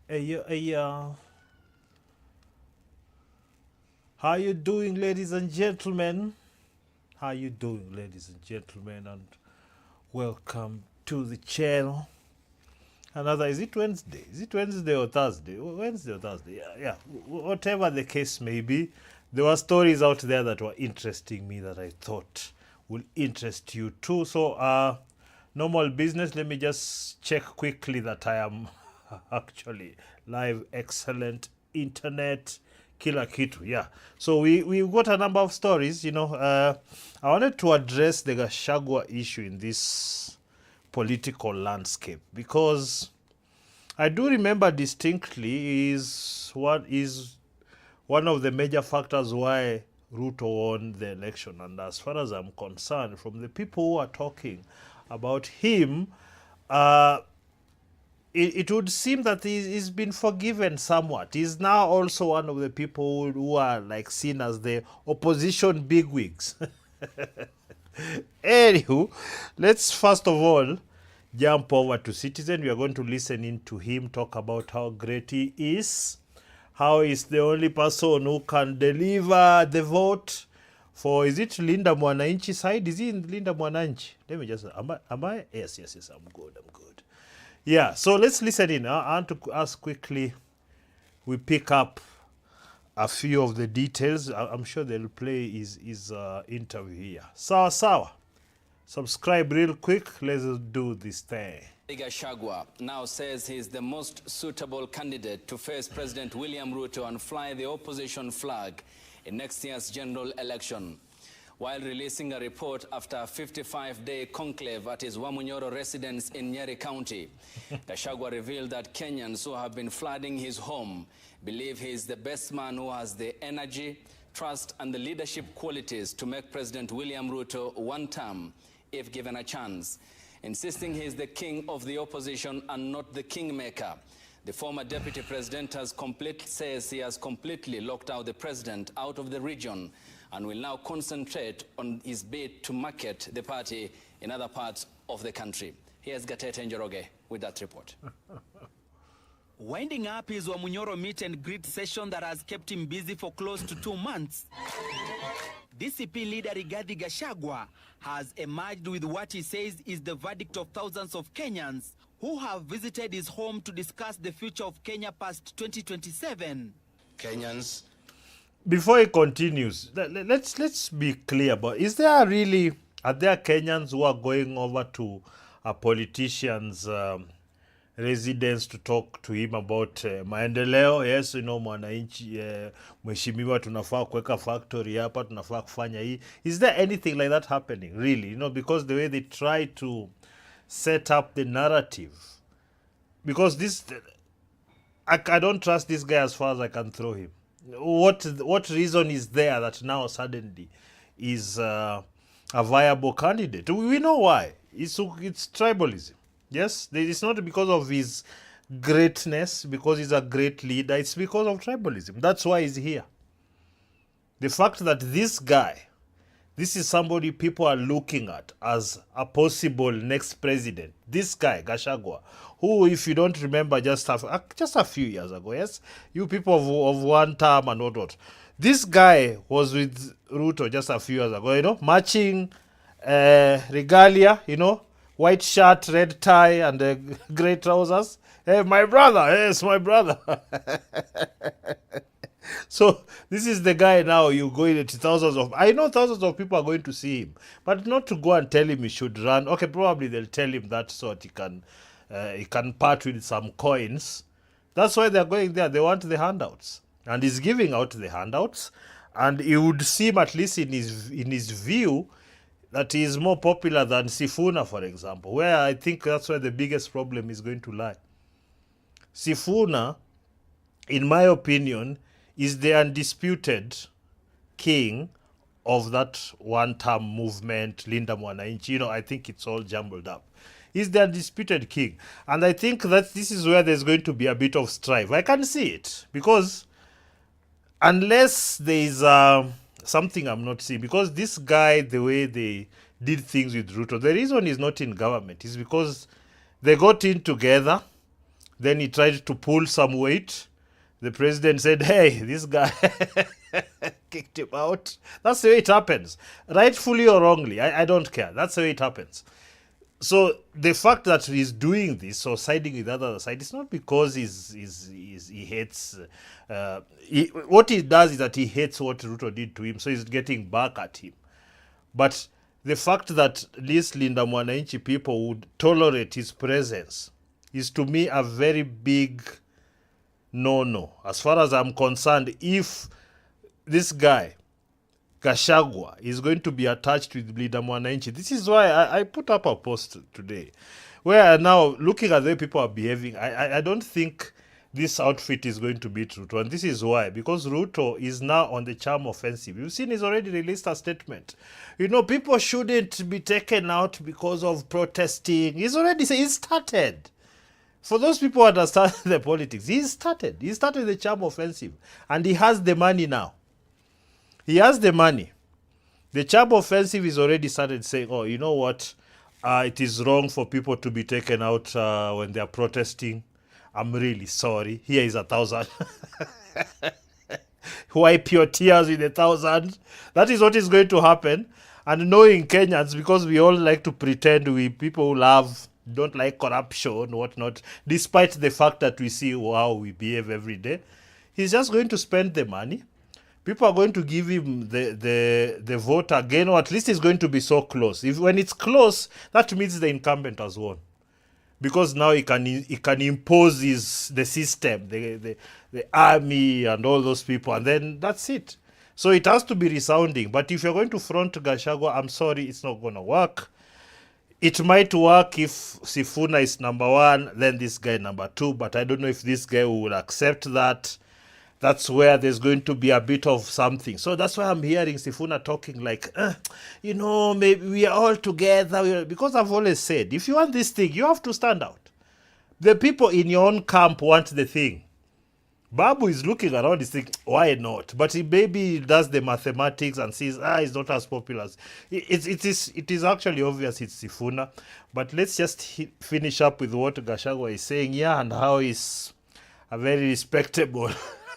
Hey, how you doing, ladies and gentlemen? How you doing, ladies and gentlemen? And welcome to the channel. Another, is it Wednesday? Is it Wednesday or Thursday? Wednesday or Thursday? Yeah. Whatever the case may be, there were stories out there that were interesting me that I thought will interest you too. So, normal business. Let me just check quickly that I am actually live. Excellent internet. Kila kitu, yeah. So we've got a number of stories. I wanted to address the Gachagua issue in this political landscape because I do remember distinctly is one of the major factors why Ruto won the election. And as far as I'm concerned, from the people who are talking about him, it would seem that he's been forgiven somewhat. He's now also one of the people who are like seen as the opposition bigwigs. Anywho, let's first of all jump over to Citizen. We are going to listen in to him talk about how great he is, how he's the only person who can deliver the vote for, is it Linda Mwananchi side? Is he in Linda Mwananchi? Let me just, am I? Yes, I'm good. Yeah, so let's listen in. I want to ask quickly, we pick up a few of the details. I'm sure they'll play his interview here. Sawa. Subscribe real quick. Let's do this thing. Gachagua now says he's the most suitable candidate to face President William Ruto and fly the opposition flag in next year's general election. While releasing a report after a 55-day conclave at his Wamunyoro residence in Nyeri County, Gachagua revealed that Kenyans who have been flooding his home believe he is the best man who has the energy, trust, and the leadership qualities to make President William Ruto one term if given a chance, insisting he is the king of the opposition and not the kingmaker. The former deputy president says he has completely locked out the president out of the region and will now concentrate on his bid to market the party in other parts of the country. Here's Gatete Njoroge with that report. Winding up his Wamunyoro meet and greet session that has kept him busy for close to 2 months, DCP leader Rigathi Gachagua has emerged with what he says is the verdict of thousands of Kenyans who have visited his home to discuss the future of Kenya past 2027. Kenyans. Before he continues, let's be clear about, are there Kenyans who are going over to a politician's residence to talk to him about maendeleo? Yes, mwananchi, mheshimiwa, tunafaa kuweka factory hapa, tunafaa kufanya hii. Is there anything like that happening, really? Because the way they try to set up the narrative, because I don't trust this guy as far as I can throw him. What reason is there that now suddenly is a viable candidate? We know why. It's tribalism. Yes, it's not because of his greatness, because he's a great leader. It's because of tribalism. That's why he's here. The fact that this is somebody people are looking at as a possible next president. This guy, Gachagua, who, if you don't remember, just a few years ago, yes, you people of one term and what. This guy was with Ruto just a few years ago, matching regalia, white shirt, red tie, and grey trousers. Hey, my brother, yes, my brother. So this is the guy now you go into I know thousands of people are going to see him, but not to go and tell him he should run. Okay, probably they'll tell him that so that he can part with some coins. That's why they're going there. They want the handouts. And he's giving out the handouts. And it would seem, at least in his view, that he is more popular than Sifuna, for example, where I think that's where the biggest problem is going to lie. Sifuna, in my opinion, is the undisputed king of that one-term movement, Linda Mwananchi. I think it's all jumbled up. He's the undisputed king. And I think that this is where there's going to be a bit of strife. I can see it. Because unless there is something I'm not seeing, because this guy, the way they did things with Ruto. The reason he's not in government is because they got in together. Then he tried to pull some weight. The president said, hey, this guy kicked him out. That's the way it happens. Rightfully or wrongly, I don't care. That's the way it happens. So the fact that he's doing this or siding with the other side, it's not because he hates. What he does is that he hates what Ruto did to him, so he's getting back at him. But the fact that these Linda Mwananchi people would tolerate his presence is, to me, a very big no. As far as I'm concerned, if this guy Gachagua is going to be attached with Linda Mwananchi, this is why I put up a post today where now, looking at the way people are behaving, I don't think this outfit is going to beat Ruto. And this is why, because Ruto is now on the charm offensive. You've seen he's already released a statement. People shouldn't be taken out because of protesting. He's already said, he started. For those people who understand the politics, he started the charm offensive, and he has the money now. He has the money. The charm offensive is already started saying, oh, you know what? It is wrong for people to be taken out when they are protesting. I'm really sorry. Here is 1,000. Wipe your tears with 1,000. That is what is going to happen. And knowing Kenyans, because we all like to pretend we people who don't like corruption, whatnot, despite the fact that we see how we behave every day, he's just going to spend the money. People are going to give him the vote again, or at least it's going to be so close. When it's close, that means the incumbent has won. Because now he can impose the system, the army and all those people, and then that's it. So it has to be resounding. But if you're going to front Gachagua, I'm sorry, it's not going to work. It might work if Sifuna is number one, then this guy number two, but I don't know if this guy will accept that. That's where there's going to be a bit of something. So that's why I'm hearing Sifuna talking like, maybe we are all together. Because I've always said, if you want this thing, you have to stand out. The people in your own camp want the thing. Babu is looking around, he's thinking, why not? But he maybe does the mathematics and sees, it's not as popular. It is actually obvious it's Sifuna. But let's just finish up with what Gachagua is saying here and how he's a very respectable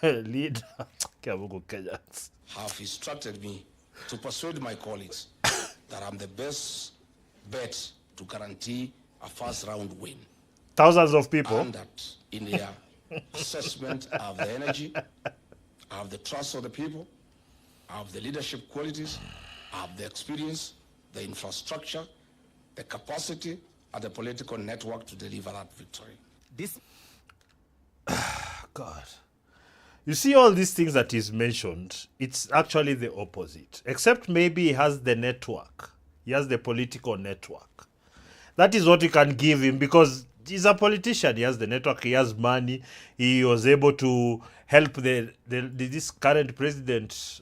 leader. Kenyans have instructed me to persuade my colleagues that I'm the best bet to guarantee a first round win. Thousands of people. And that in their assessment, I have the energy, I have the trust of the people, I have the leadership qualities, I have the experience, the infrastructure, the capacity, and the political network to deliver that victory. God. You see all these things that he's mentioned, it's actually the opposite. Except maybe he has the network. He has the political network. That is what you can give him because he's a politician. He has the network. He has money. He was able to help this current president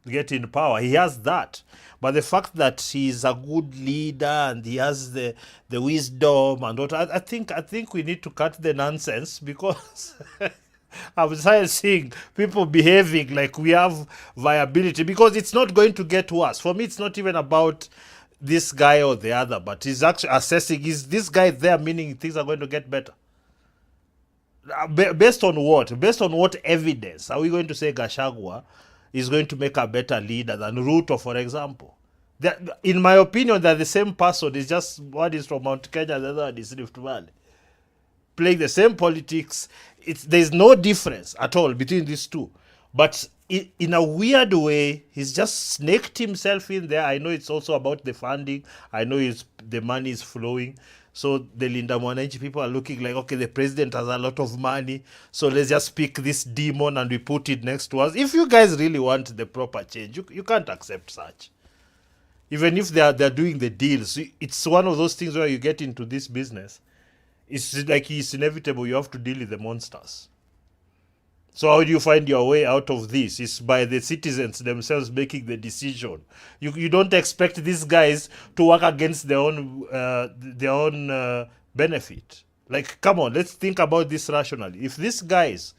get in power. He has that. But the fact that he's a good leader and he has the wisdom and what, I think we need to cut the nonsense because I've started seeing people behaving like we have viability because it's not going to get worse. For me, it's not even about this guy or the other, but he's actually assessing, is this guy there, meaning things are going to get better? Based on what? Based on what evidence are we going to say Gachagua is going to make a better leader than Ruto, for example? In my opinion, they're the same person. It's just one is from Mount Kenya, the other one is Rift Valley. Playing the same politics. There's no difference at all between these two. But in a weird way, he's just snaked himself in there. I know it's also about the funding. I know the money is flowing. So the Linda Mwananchi people are looking like, okay, the president has a lot of money. So let's just pick this demon and we put it next to us. If you guys really want the proper change, you can't accept such. Even if they're doing the deals, it's one of those things where you get into this business. It's like it's inevitable. You have to deal with the monsters. So how do you find your way out of this? It's by the citizens themselves making the decision. You don't expect these guys to work against their own benefit. Like, come on, let's think about this rationally. If these guys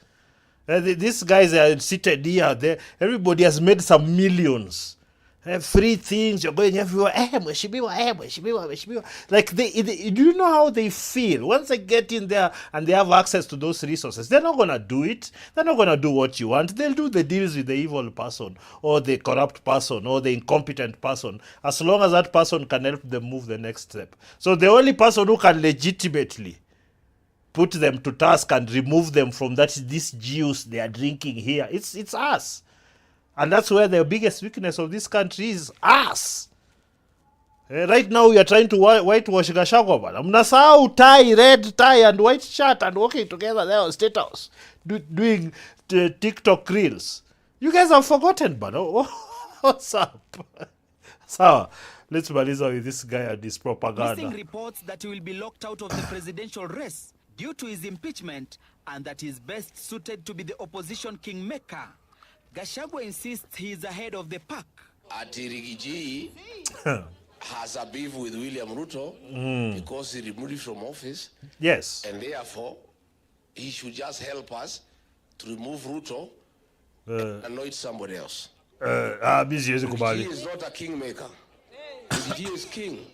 are seated here, everybody has made some millions. free things, you're going everywhere. Mheshimiwa. Like, do you know how they feel? Once they get in there and they have access to those resources, they're not going to do it. They're not going to do what you want. They'll do the deals with the evil person or the corrupt person or the incompetent person, as long as that person can help them move the next step. So the only person who can legitimately put them to task and remove them from this juice they are drinking here, it's us. And that's where the biggest weakness of this country is, us. Right now we are trying to whitewash Gachagua. Mnasahau tie, red tie and white shirt and walking together there on State House doing TikTok reels. You guys have forgotten, man. What's up? So, let's maliza with this guy and his propaganda. Missing reports that he will be locked out of the presidential race due to his impeachment and that he is best suited to be the opposition kingmaker. Gachagua insists he is ahead of the pack. Rigathi has a beef with William Ruto because he removed him from office. Yes. And therefore, he should just help us to remove Ruto and anoint somebody else. Rigathi is not a kingmaker. Rigathi is king.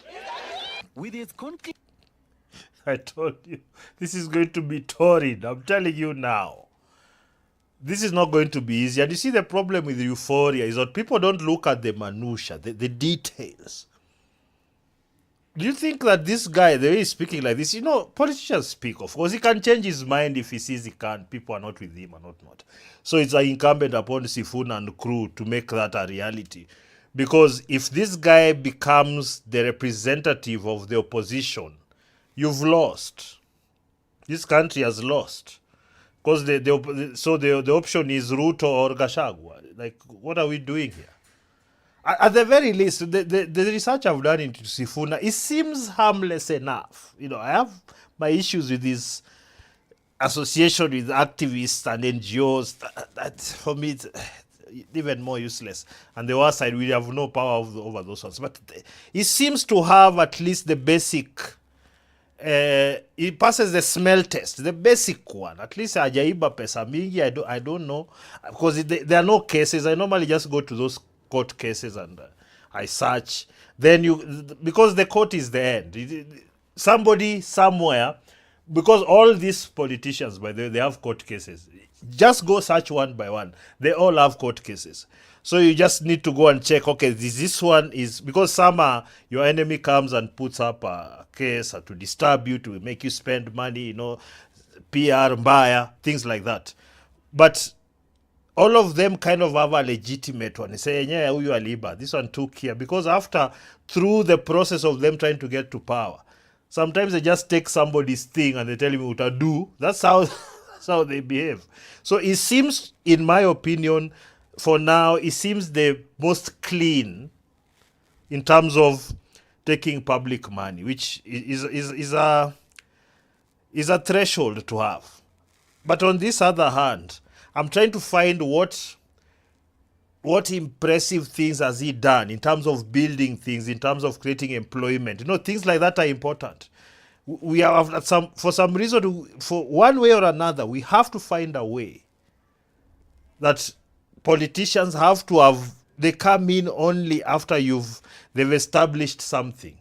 With his conclusion, I told you, this is going to be torrid. I'm telling you now. This is not going to be easy. And you see, the problem with euphoria is that people don't look at the minutiae, the details. Do you think that this guy, the way he's speaking like this, politicians speak, of course, he can change his mind if he sees he can't. People are not with him and not. So it's incumbent upon Sifuna and crew to make that a reality. Because if this guy becomes the representative of the opposition, you've lost. This country has lost. Because the option is Ruto or Gachagua. Like, what are we doing here? At the very least, the research I've done into Sifuna, it seems harmless enough. I have my issues with this association with activists and NGOs. That for me, it's even more useless. And the worst side, we have no power over those ones. But it seems to have at least the basic... it passes the smell test, the basic one. At least hajaiba pesa mingi. I don't know, because there are no cases. I normally just go to those court cases and I search. Then because the court is the end. Somebody somewhere, because all these politicians, by the way, they have court cases. Just go search one by one. They all have court cases. So you just need to go and check, okay, this one is, because some your enemy comes and puts up a case to disturb you, to make you spend money, PR, buyer, things like that. But all of them kind of have a legitimate one. They say, yeah, huyu aliba, this one took here. Because through the process of them trying to get to power, sometimes they just take somebody's thing and they tell him what to do. That's how they behave. So it seems, in my opinion, for now, it seems the most clean in terms of taking public money, which is a threshold to have. But on this other hand, I'm trying to find what impressive things has he done in terms of building things, in terms of creating employment. Things like that are important. We have for some reason, for one way or another, we have to find a way that politicians have to have, they come in only after they've established something.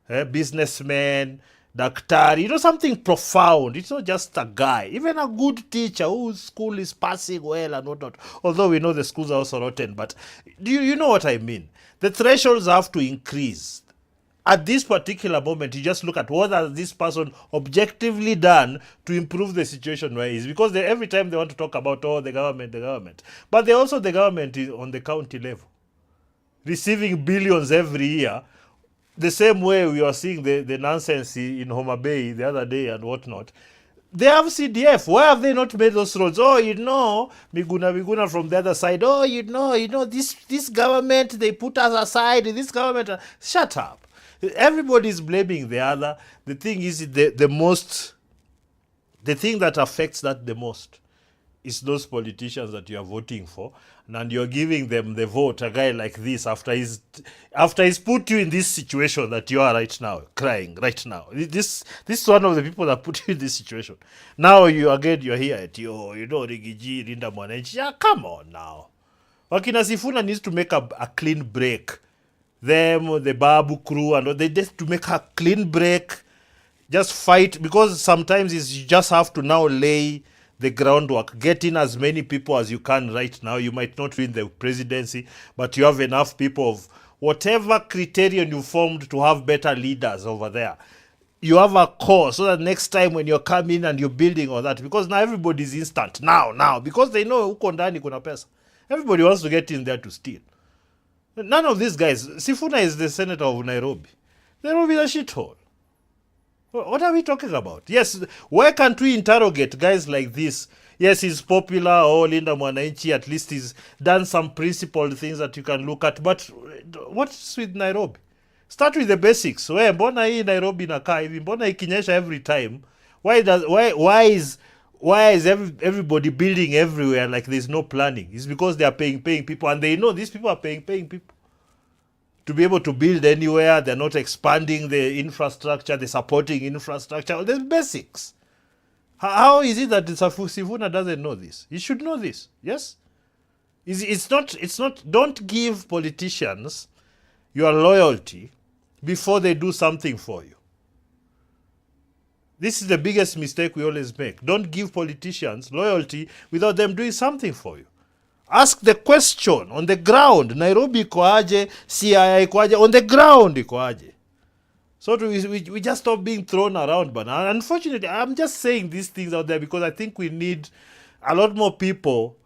Businessmen, daktari, something profound. It's not just a guy. Even a good teacher whose school is passing well and whatnot. Although we know the schools are also rotten, but you know what I mean? The thresholds have to increase. At this particular moment, you just look at what has this person objectively done to improve the situation where he is. Because every time they want to talk about, the government. But they're also the government on the county level, receiving billions every year. The same way we are seeing the nonsense in Homa Bay the other day and whatnot. They have CDF. Why have they not made those roads? Miguna from the other side. This government, they put us aside. This government, shut up. Everybody is blaming the other. The thing is, the thing that affects that the most is those politicians that you are voting for, and you're giving them the vote. A guy like this, after he's put you in this situation that you are right now, crying right now. This is one of the people that put you in this situation. Now you're here at Rigiji, Linda Mwananchi. Yeah, come on now. Wakina Sifuna needs to make a clean break. Them, the Babu crew, and they just to make a clean break. Just fight, because sometimes you just have to now lay the groundwork. Get in as many people as you can right now. You might not win the presidency, but you have enough people of whatever criterion you formed to have better leaders over there. You have a core, so that next time when you're coming and you're building all that, because now everybody's instant. Now, because they know uko ndani kuna pesa. Everybody wants to get in there to steal. None of these guys. Sifuna is the senator of Nairobi. Nairobi is a shithole. What are we talking about? Yes, why can't we interrogate guys like this? Yes, he's popular. Oh, Linda Mwananchi, at least he's done some principled things that you can look at. But what's with Nairobi? Start with the basics. Mbona hii Nairobi inakaa hivi? Mbona ikinyesha every time? Why is everybody building everywhere like there's no planning? It's because they are paying people, and they know these people are paying people to be able to build anywhere. They're not expanding the infrastructure, the supporting infrastructure. The basics. How is it that Sifuna doesn't know this? He should know this. Yes? It's not. Don't give politicians your loyalty before they do something for you. This is the biggest mistake we always make. Don't give politicians loyalty without them doing something for you. Ask the question on the ground. Nairobi iko aje? CIA iko aje? On the ground iko aje? So we just stop being thrown around. But unfortunately, I'm just saying these things out there because I think we need a lot more people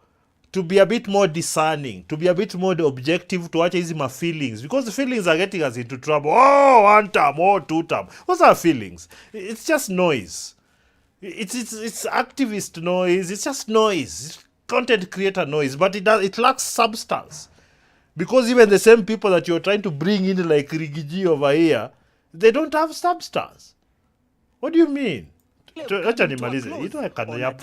to be a bit more discerning, to be a bit more objective, to watch easy my feelings, because the feelings are getting us into trouble. Oh, 1 term, oh, 2 term. What's our feelings? It's just noise. It's activist noise. It's just noise. It's content creator noise, but it lacks substance. Because even the same people that you're trying to bring in, like Rigiji over here, they don't have substance. What do you mean? On a day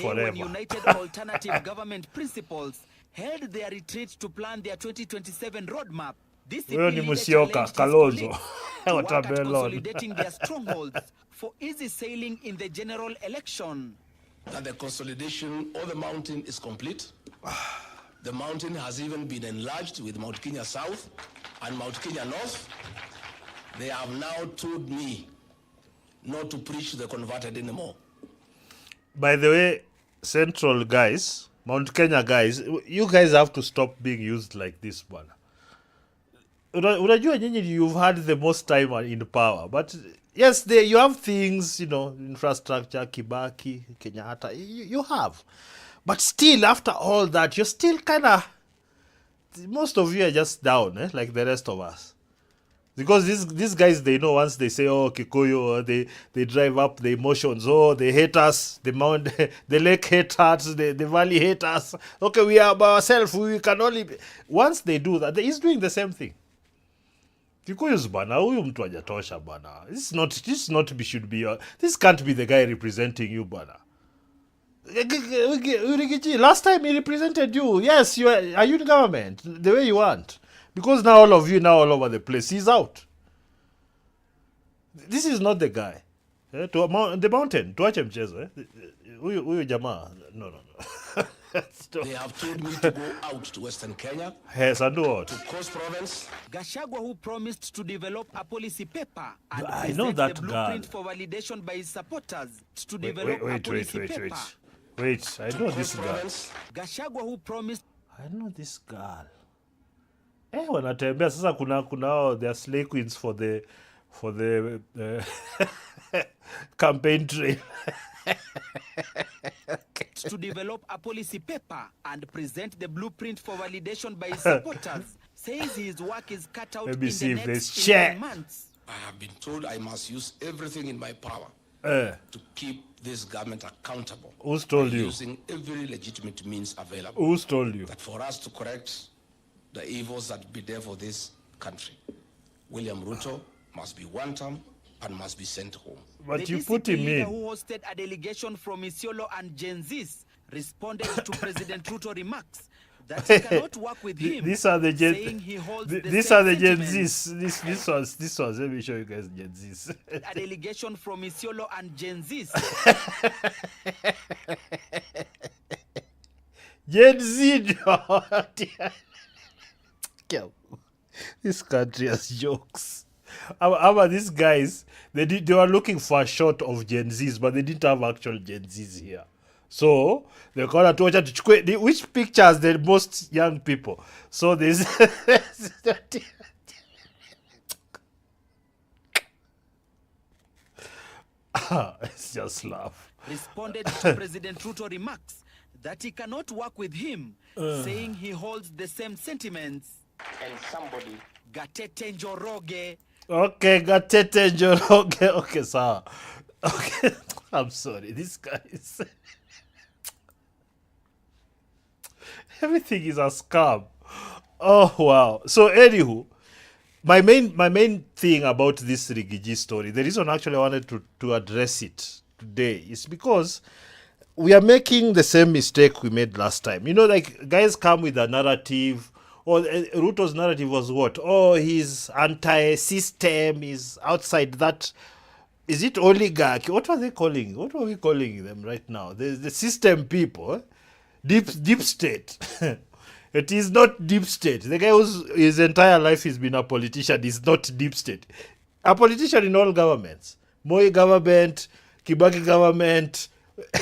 when United Alternative Government Principles held their retreat to plan their 2027 roadmap, this Kalonzo consolidating their strongholds for easy sailing in the general election. That the consolidation of the mountain is complete. The mountain has even been enlarged with Mount Kenya South and Mount Kenya North. They have now told me not to preach to the converted anymore. By the way, Central guys, Mount Kenya guys, you guys have to stop being used like this, bwana. Unajua nyinyi, you've had the most time in power, but yes, you have things, infrastructure, Kibaki, Kenyatta, you have. But still, after all that, you're still kind of, most of you are just down, like the rest of us. Because these guys, they know once they say, oh, Kikuyu, they drive up the emotions. Oh, they hate us. The lake hate us. The valley hate us. Okay, we are by ourselves. We can only... Once they do that, he's doing the same thing. Kikuyu's bana, huyu mtu hajatosha bana. This can't be the guy representing you, bana. Last time he represented you. Yes, are you in government the way you want? Because now all of you now all over the place. He's out. This is not the guy. The mountain. Tuache mchezo. Huyu jamaa. No. They have told me to go out to Western Kenya. Yes, and what? To Coast Province. Gachagua, who promised to develop a policy paper and I know that the blueprint for validation by his supporters to develop a policy paper. Wait, I know this girl. Gachagua, who promised... I know this girl. Wanatembea sasa kuna there are slay queens for the campaign trail. To develop a policy paper and present the blueprint for validation by his supporters, says his work is cut out in the next 11 months. I have been told I must use everything in my power to keep this government accountable. Who's told you? Using every legitimate means available. Who's told you? That for us to correct the evils that be there for this country, William Ruto must be 1 term and must be sent home. But the you put him in. Who hosted a delegation from Isiolo and Gen Zs responded to President Ruto remarks that he cannot work with him. These are the Gen. These are the Gen Zs. This was. Let me show you guys Gen Zs. A delegation from Isiolo and Gen Zs. Gen Z. This country has jokes. Ama these guys, they were looking for a shot of Gen Zs, but they didn't have actual Gen Zs here. So they called to watch which picture has the most young people. So there's it's just laugh. Responded to President Ruto remarks that he cannot work with him, saying he holds the same sentiments. And somebody Gatete Njoroge. Okay, Gatete Njoroge. Okay, sir. Okay, I'm sorry. These guys. Everything is a scam. Oh wow. So anywho, my main thing about this Rigiji story, the reason actually I wanted to address it today is because we are making the same mistake we made last time. You know, like guys come with a narrative, or Ruto's narrative was what? Oh, he's anti-system, he's outside that. Is it oligarchy? What are they calling? What are we calling them right now? The system people, deep state. It is not deep state. The guy who's his entire life has been a politician is not deep state. A politician in all governments. Moi government, Kibaki government,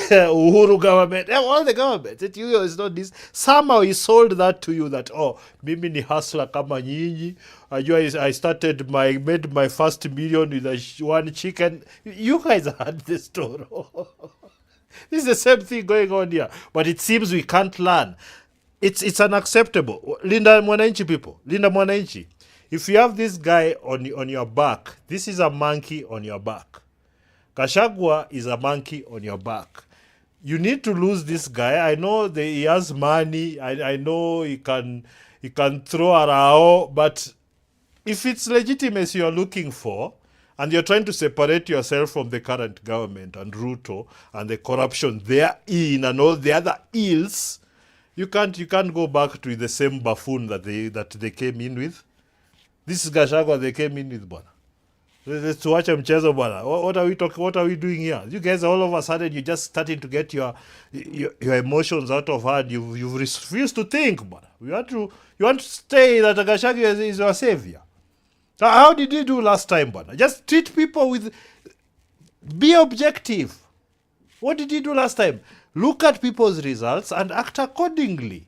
Uhuru government, all the governments. It's not this. Somehow he sold that to you that, oh, mimi ni hustler kama nyinyi. I made my first million with one chicken. You guys heard the story. This is the same thing going on here. But it seems we can't learn. It's unacceptable. Linda Mwananchi people, Linda Mwananchi, if you have this guy on your back, this is a monkey on your back. Gachagua is a monkey on your back. You need to lose this guy. I know he has money. I know he can throw around, but if it's legitimacy you're looking for, and you're trying to separate yourself from the current government and Ruto and the corruption therein and all the other ills, you can't go back to the same buffoon that they came in with. This is Gachagua they came in with, bwana. Let's watch him mchezo, bwana. What are we talking? What are we doing here? You guys all of a sudden you're just starting to get your emotions out of hand. You've refused to think, bwana. You want to stay that Gachagua is your savior. How did he do last time, bwana? Just treat people with, be objective. What did he do last time? Look at people's results and act accordingly.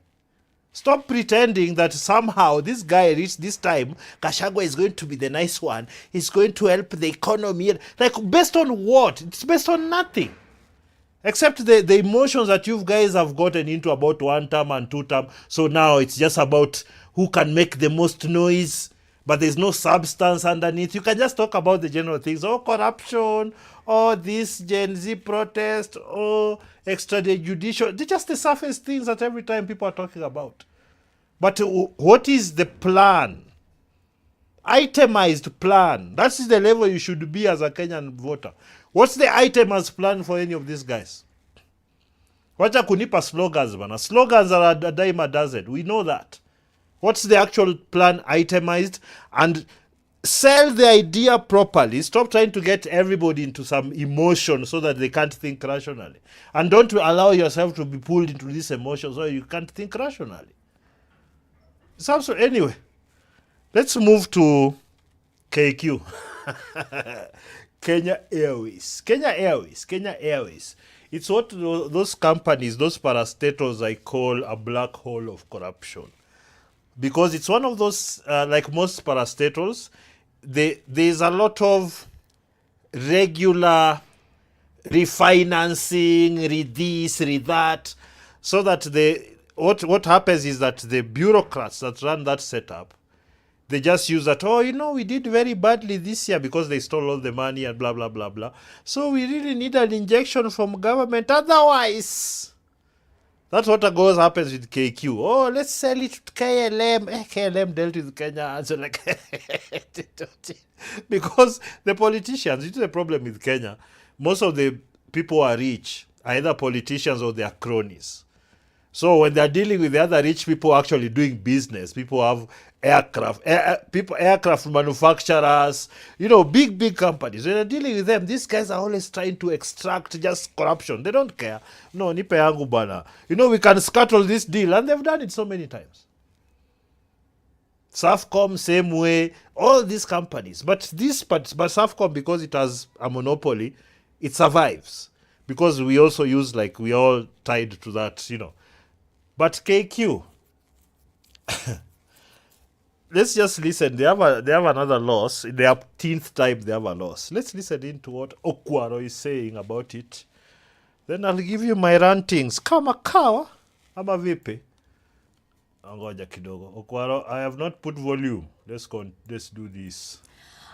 Stop pretending that somehow this guy reached this time, Gachagua is going to be the nice one. He's going to help the economy. Like, based on what? It's based on nothing. Except the emotions that you guys have gotten into about 1 term and 2 term. So now it's just about who can make the most noise, but there's no substance underneath. You can just talk about the general things. Oh, corruption. Oh, this Gen Z protest. Oh, extrajudicial. They're just the surface things that every time people are talking about. But what is the plan? Itemized plan. That's the level you should be as a Kenyan voter. What's the itemized plan for any of these guys? Wacha kunipa slogans, bana. Slogans are a dime a dozen. We know that. What's the actual plan itemized? And sell the idea properly. Stop trying to get everybody into some emotion so that they can't think rationally. And don't allow yourself to be pulled into this emotion so you can't think rationally. So anyway, let's move to KQ. Kenya Airways. Kenya Airways. It's what those companies, those parastatals I call a black hole of corruption. Because it's one of those, like most parastatals, there's a lot of regular refinancing, this, that, so that what happens is that the bureaucrats that run that setup, they just use that, oh, we did very badly this year because they stole all the money and blah, blah, blah, blah. So we really need an injection from government. Otherwise, that's what happens with KQ. Oh, let's sell it to KLM. KLM dealt with Kenya. So like, because the politicians, it's the problem with Kenya. Most of the people who are rich are either politicians or they are cronies. So when they're dealing with the other rich people actually doing business, people have aircraft manufacturers, big companies. When they're dealing with them, these guys are always trying to extract just corruption. They don't care. No, nipe yangu bana. We can scuttle this deal, and they've done it so many times. Safcom, same way, all these companies. But Safcom, because it has a monopoly, it survives. Because we also use, like, we all tied to that, But KQ, let's just listen. They have another loss. In the 18th time they have a loss. Let's listen into what Okwaro is saying about it. Then I'll give you my rantings. Kama kawa, ama vipi? Ngoja kidogo. Okwaro, I have not put volume. Let's do this.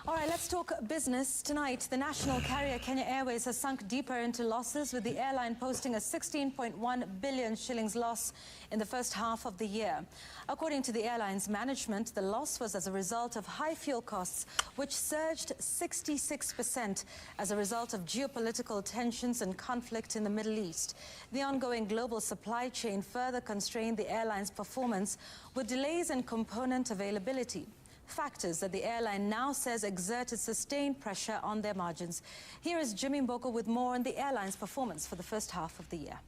All right, let's talk business. Tonight, the national carrier Kenya Airways has sunk deeper into losses, with the airline posting a 16.1 billion shillings loss in the first half of the year. According to the airline's management, the loss was as a result of high fuel costs, which surged 66% as a result of geopolitical tensions and conflict in the Middle East. The ongoing global supply chain further constrained the airline's performance, with delays in component availability. Factors that the airline now says exerted sustained pressure on their margins. Here is Jimmy Mboko with more on the airline's performance for the first half of the year.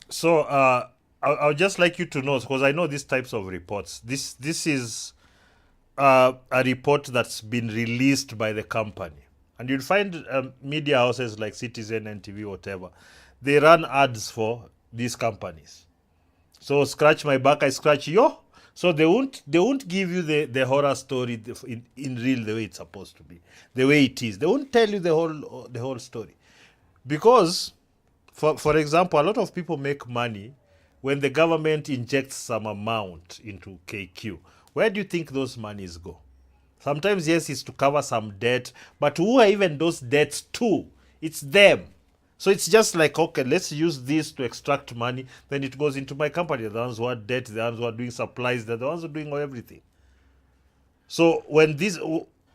So I would just like you to know, because I know these types of reports. This is a report that's been released by the company. And you'll find media houses like Citizen, NTV, whatever. They run ads for these companies. So scratch my back, I scratch your. So they won't give you the horror story in real, the way it's supposed to be, the way it is. They won't tell you the whole story, because for example, a lot of people make money when the government injects some amount into KQ. Where do you think those monies go? Sometimes, yes, it's to cover some debt, but who are even those debts to? It's them. So it's just like, okay, let's use this to extract money. Then it goes into my company. The ones who are debt, the ones who are doing supplies, they're the ones who are doing everything. So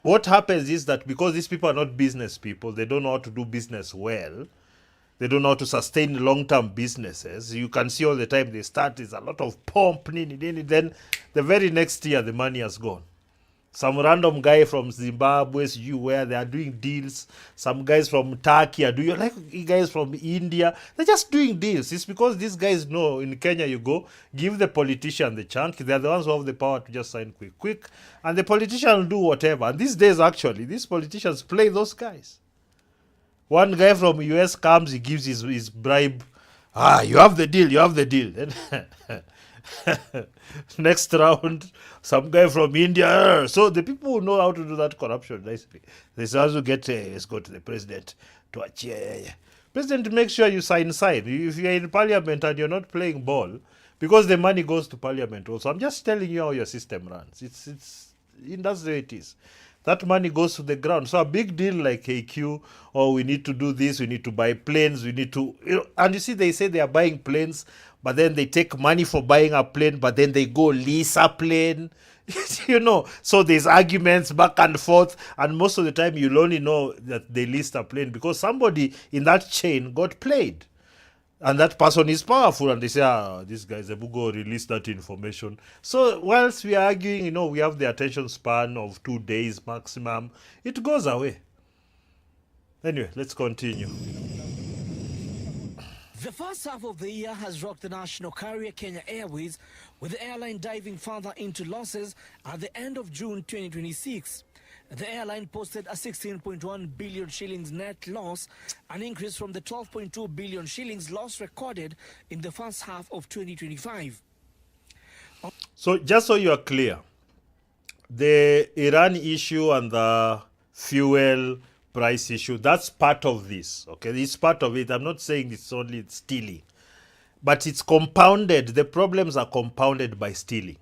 what happens is that because these people are not business people, they don't know how to do business well. They don't know how to sustain long-term businesses. You can see all the time they start, there's a lot of pomp, then the very next year the money has gone. Some random guy from Zimbabwe, where they are doing deals. Some guys from Turkey are doing, like guys from India. They're just doing deals. It's because these guys know in Kenya you go, give the politician the chunk. They're the ones who have the power to just sign quick. And the politician will do whatever. And these days, actually, these politicians play those guys. One guy from US comes, he gives his bribe. You have the deal. Next round, some guy from India. So the people who know how to do that corruption nicely, they also get, let's go to the president to achieve. President, make sure you sign. If you're in parliament and you're not playing ball, because the money goes to parliament also. I'm just telling you how your system runs. That's the way it is. That money goes to the ground. So a big deal like KQ, we need to do this, we need to buy planes, we need to, and you see, they say they are buying planes, but then they take money for buying a plane, but then they go lease a plane. So there's arguments back and forth, and most of the time you'll only know that they leased a plane because somebody in that chain got played. And that person is powerful, and they say, these guys have go release that information. So whilst we are arguing, we have the attention span of 2 days maximum, it goes away. Anyway, let's continue. The first half of the year has rocked the national carrier Kenya Airways, with the airline diving further into losses at the end of June 2026. The airline posted a 16.1 billion shillings net loss, an increase from the 12.2 billion shillings loss recorded in the first half of 2025. So just so you are clear, the Iran issue and the fuel price issue, that's part of this. Okay, it's part of it. I'm not saying it's only stealing, but it's compounded. The problems are compounded by stealing.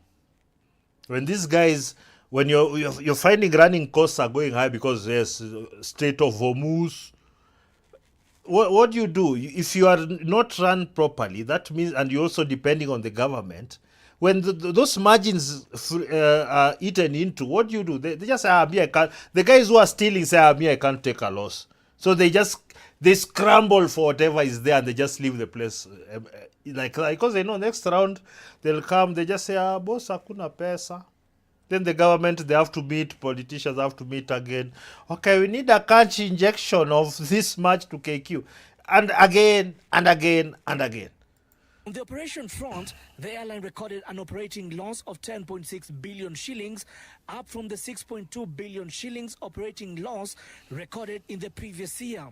When these guys, when you're finding running costs are going high because there's Strait of Hormuz, what do you do? If you are not run properly, that means, and you're also depending on the government, when those margins are eaten into, what do you do? They just say, me, I can't. The guys who are stealing say, me, I can't take a loss. So they scramble for whatever is there, and they just leave the place. Because they know next round they'll come, they just say, boss, hakuna pesa. Then the government, they have to meet, politicians have to meet again. Okay, we need a cash injection of this much to KQ. And again, and again, and again. On the operation front, the airline recorded an operating loss of 10.6 billion shillings, up from the 6.2 billion shillings operating loss recorded in the previous year.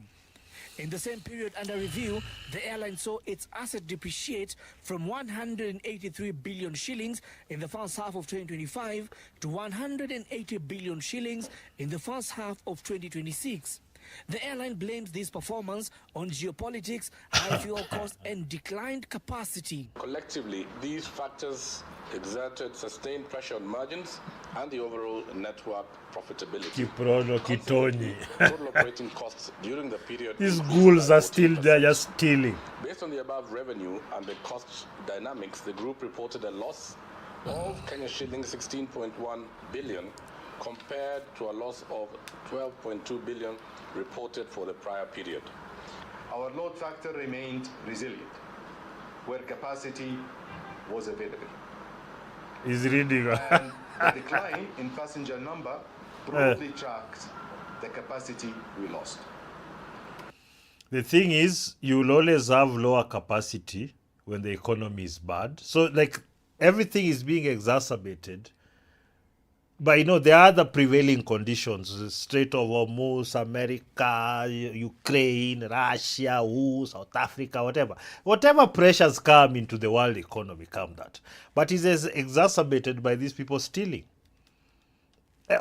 In the same period under review, the airline saw its asset depreciate from 183 billion shillings in the first half of 2025 to 180 billion shillings in the first half of 2026. The airline blames this performance on geopolitics, high fuel costs, and declined capacity. Collectively, these factors exerted sustained pressure on margins and the overall network profitability. Kiprono, Kitonyi. Total operating costs during the period. These ghouls are still there, just stealing. Based on the above revenue and the cost dynamics, the group reported a loss of Kenya shillings 16.1 billion compared to a loss of 12.2 billion reported for the prior period. Our load factor remained resilient, where capacity was available. He's reading. And the decline in passenger number broadly tracked the capacity we lost. The thing is, you will always have lower capacity when the economy is bad. So, like, everything is being exacerbated. But, you know, there are other prevailing conditions. Strait of Hormuz, America, Ukraine, Russia, South Africa, whatever. Whatever pressures come into the world economy, come that. But it is exacerbated by these people stealing.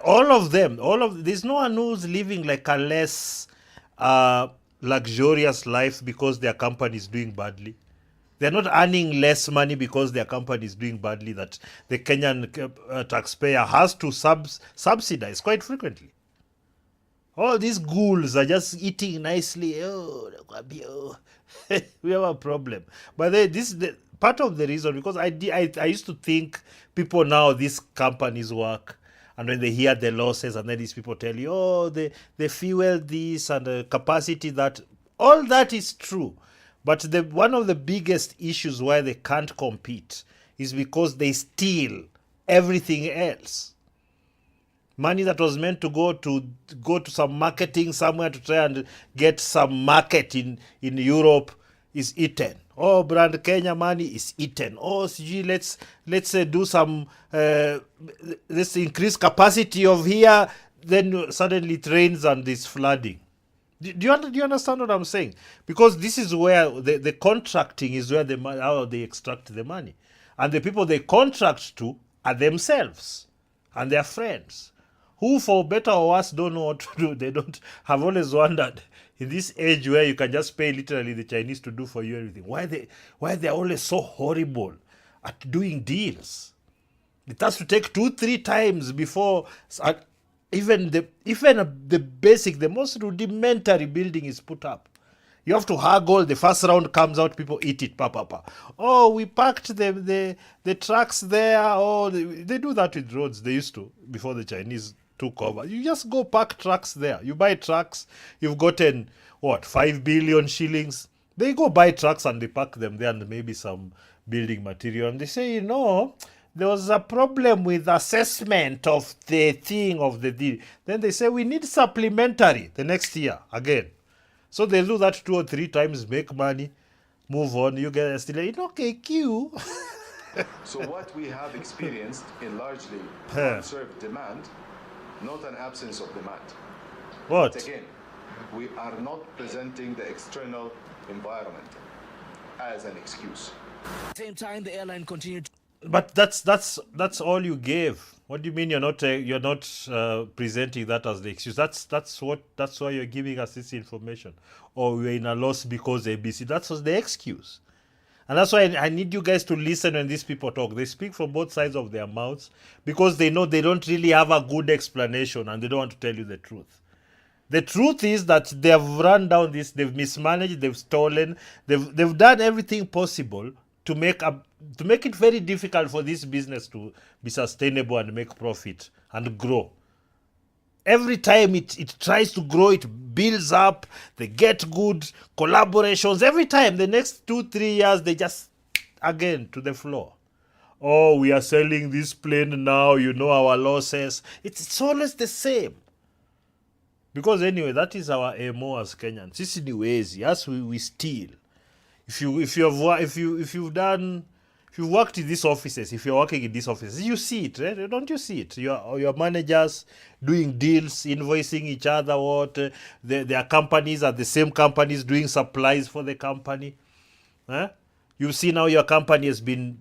All of them, there's no one who's living like a less luxurious life because their company is doing badly. They're not earning less money because their company is doing badly that the Kenyan taxpayer has to subsidize quite frequently. All these ghouls are just eating nicely. We have a problem. But this is the part of the reason, because I used to think people now, these companies work, and when they hear the losses, and then these people tell you, oh, they fuel this and the capacity that, all that is true. But one of the biggest issues why they can't compete is because they steal everything else. Money that was meant to go to some marketing somewhere to try and get some market in Europe is eaten. Oh, brand Kenya money is eaten. Oh, let's do some, let's increase capacity of here. Then suddenly it rains and there's flooding. Do you understand what I'm saying? Because this is where the contracting is where how they extract the money. And the people they contract to are themselves and their friends, who for better or worse don't know what to do. They don't have always wondered, in this age where you can just pay literally the Chinese to do for you everything, why they're always so horrible at doing deals. It has to take 2-3 times before even the basic, the most rudimentary building is put up. You have to haggle. The first round comes out, people eat it. Oh, we parked the trucks there. Oh, they do that with roads. They used to, before the Chinese took over. You just go park trucks there. You buy trucks. You've gotten, 5 billion shillings. They go buy trucks and they park them there and maybe some building material. And they say, there was a problem with assessment of the thing of the deal. Then they say, we need supplementary the next year again. So they do that 2 or 3 times, make money, move on. You get still, okay, queue. So what we have experienced in largely unserved demand, not an absence of demand. What? But again, we are not presenting the external environment as an excuse. At the same time, the airline continued. But that's all you gave. What do you mean you're not presenting that as the excuse? That's why you're giving us this information. Or we're in a loss because ABC. That was the excuse. And that's why I need you guys to listen when these people talk. They speak from both sides of their mouths because they know they don't really have a good explanation and they don't want to tell you the truth. The truth is that they have run down this, they've mismanaged, they've stolen, they've done everything possible to make it very difficult for this business to be sustainable and make profit and grow. Every time it tries to grow, it builds up, they get good collaborations. Every time, the next 2-3 years, they just, again, to the floor. Oh, we are selling this plane now, our losses. It's always the same. Because anyway, that is our MO as Kenyans. Sisi ni wezi. Yes, we steal. If you've worked in these offices, if you're working in these offices, you see it, right? Don't you see it? Your managers doing deals, invoicing each other. Their companies are the same companies doing supplies for the company. Huh? You see now your company has been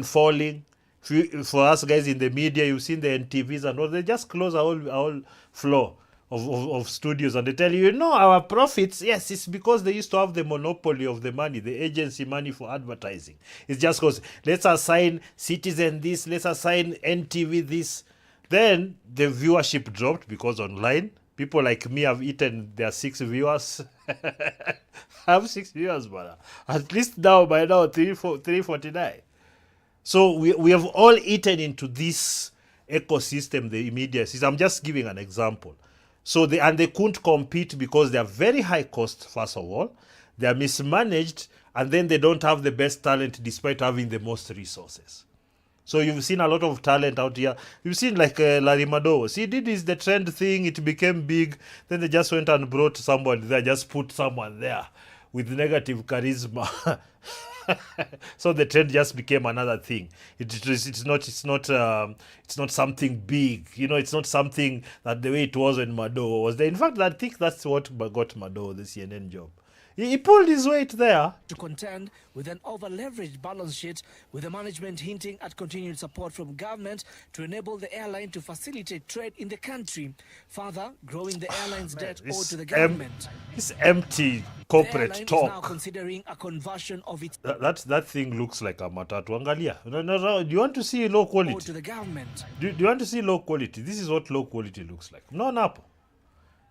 falling. For us guys in the media, you've seen the NTVs and all. They just close a whole floor of studios, and they tell you, our profits, yes, it's because they used to have the monopoly of the money, the agency money for advertising. It's just because let's assign Citizen this, let's assign NTV this. Then the viewership dropped because online, people like me have eaten their 6 viewers. I have 6 viewers, but at least now, by now, 349. So we have all eaten into this ecosystem, the media system. I'm just giving an example. So they couldn't compete because they are very high cost, first of all. They are mismanaged, and then they don't have the best talent despite having the most resources. So you've seen a lot of talent out here. You've seen like Larry Madowo. See, the trend thing. It became big. Then they just went and brought somebody there, just put someone there with negative charisma. So the trend just became another thing. It's not something big. It's not something that the way it was when Madowo was there. In fact, I think that's what got Madowo the CNN job. He pulled his weight there. To contend with an over-leveraged balance sheet, with the management hinting at continued support from government to enable the airline to facilitate trade in the country, further growing the airline's debt owed to the government. This empty corporate the airline talk. is now considering a conversion of its That thing looks like a matatu. Angalia. No. Do you want to see low quality? owed to the government. Do you want to see low quality? This is what low quality looks like. No, Napo.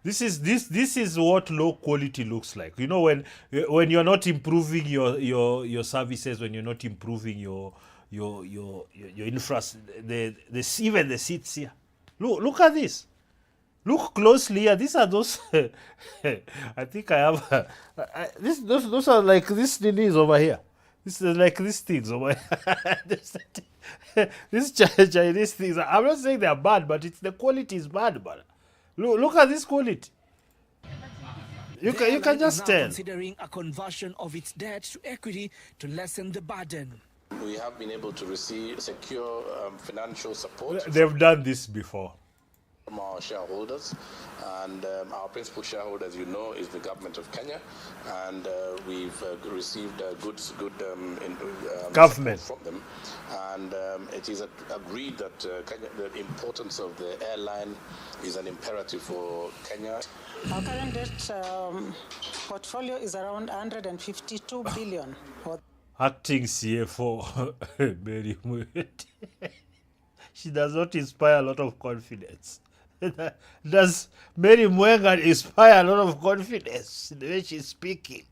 This is what low quality looks like. When you're not improving your services, when you're not improving your infrastructure, even the seats here. Look at this. Look closely here. These are those. I think I have. Those are like this is over here. This is like these things over here. These Chinese things. I'm not saying they're bad, but the quality is bad, man. Look at this quality. You can just tell. Considering a conversion of its debt to equity to lessen the burden. We have been able to receive secure financial support. They've done this before. From our shareholders, and our principal shareholder, as you know, is the government of Kenya, and we've received good government from them, and it is agreed that Kenya, the importance of the airline is an imperative for Kenya. Our current debt portfolio is around 152 billion. Acting CFO Mary Mwende. She does not inspire a lot of confidence. Does Mary Mwende inspire a lot of confidence in the way she's speaking?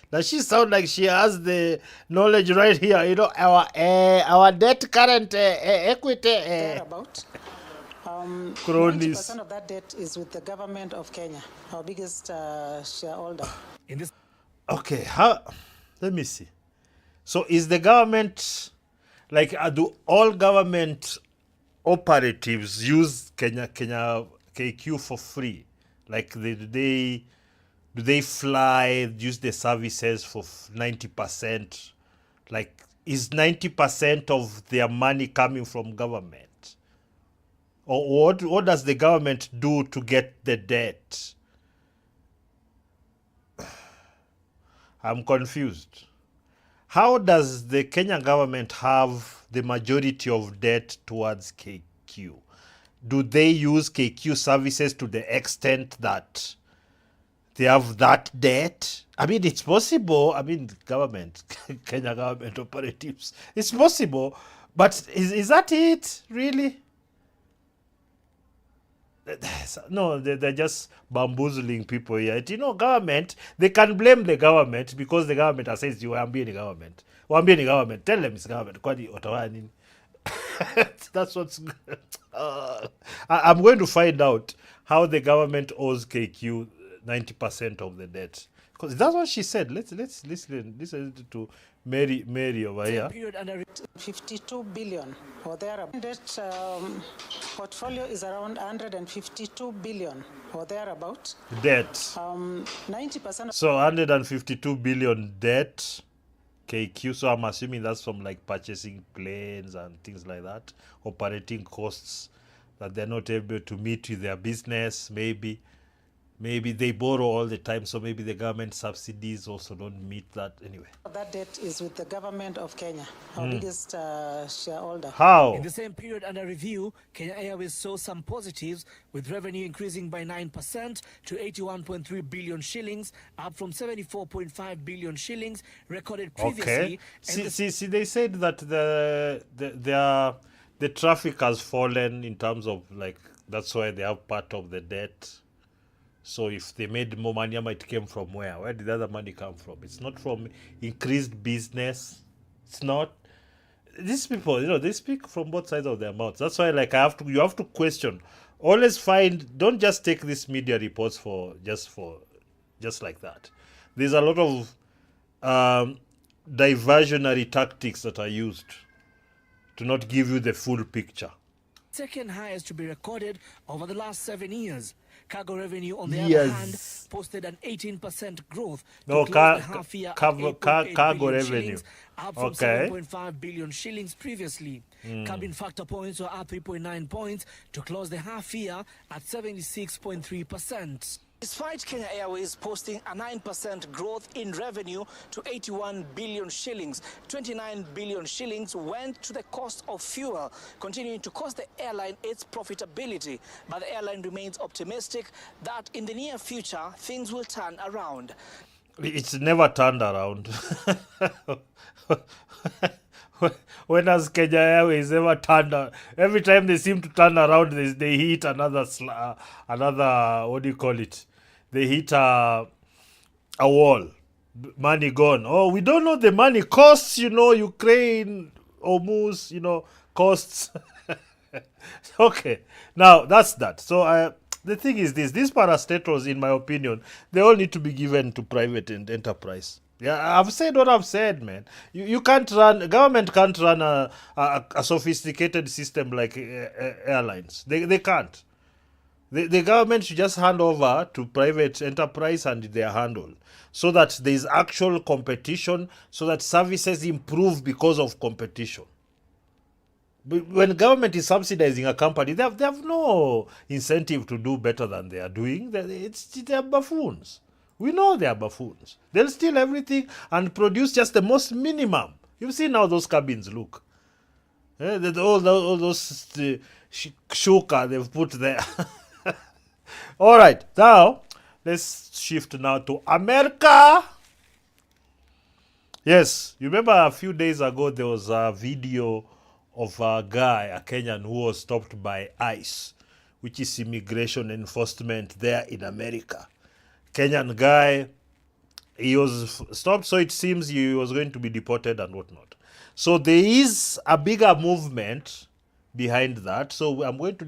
Does she sound like she has the knowledge right here? Our debt current equity. About 90% 90% of that debt is with the government of Kenya, our biggest shareholder. Okay, let me see. So is the government, do all government operatives use Kenya KQ for free? Do they fly, use the services for 90%? Is 90% of their money coming from government? Or what does the government do to get the debt? I'm confused. How does the Kenyan government have the majority of debt towards KQ? Do they use KQ services to the extent that they have that debt? I mean, it's possible. I mean, Kenya government operatives, it's possible. But is that it, really? No, they're just bamboozling people here. Government, they can blame the government because the government says you are being the government. Tell them it's government. That's what's good. I'm going to find out how the government owes KQ 90% of the debt. Because that's what she said. Let's listen to Mary over here. Period under 52 billion or thereabout. That portfolio is around 152 billion or thereabout. Debt. 90%. So 152 billion debt. KQ. So I'm assuming that's from like purchasing planes and things like that, operating costs that they're not able to meet with their business. Maybe they borrow all the time, so maybe the government subsidies also don't meet that anyway. That debt is with the government of Kenya, our biggest shareholder. How? In the same period under review, Kenya Airways saw some positives, with revenue increasing by 9% to 81.3 billion shillings, up from 74.5 billion shillings recorded previously. Okay. See, they said that the traffic has fallen in terms of like, that's why they have part of the debt. So if they made more money, it came from where? Where did the other money come from? It's not from increased business. It's not. These people, they speak from both sides of their mouths. That's why, like, you have to question. Always don't just take these media reports just like that. There's a lot of diversionary tactics that are used to not give you the full picture. Second highest to be recorded over the last 7 years. Cargo revenue, on the other hand, posted an 18% growth to close the half year at 8.8 cargo billion revenue, shillings, up from 7.5 billion shillings previously. Cabin factor points were up 3.9 points to close the half year at 76.3%. Despite Kenya Airways posting a 9% growth in revenue to 81 billion shillings, 29 billion shillings went to the cost of fuel, continuing to cost the airline its profitability. But the airline remains optimistic that in the near future, things will turn around. It's never turned around. When has Kenya Airways ever turned around? Every time they seem to turn around, they hit another, what do you call it? They hit a wall. Money gone. Oh, we don't know the money. Costs, Ukraine, Hormuz, costs. Okay. Now, that's that. So, the thing is these parastatals, in my opinion, they all need to be given to private enterprise. Yeah, I've said what I've said, man. You can't government can't run a sophisticated system like airlines. They can't. The government should just hand over to private enterprise and they are handled, so that there is actual competition, so that services improve because of competition. But when government is subsidizing a company, they have no incentive to do better than they are doing. They're buffoons. We know they are buffoons. They'll steal everything and produce just the most minimum. You've seen how those cabins look. All those shuka they've put there. All right, now let's shift now to America. Yes, you remember a few days ago there was a video of a guy, a Kenyan, who was stopped by ICE, which is immigration enforcement there in America. Kenyan guy, he was stopped, so it seems he was going to be deported and whatnot. So there is a bigger movement behind that. So we're going to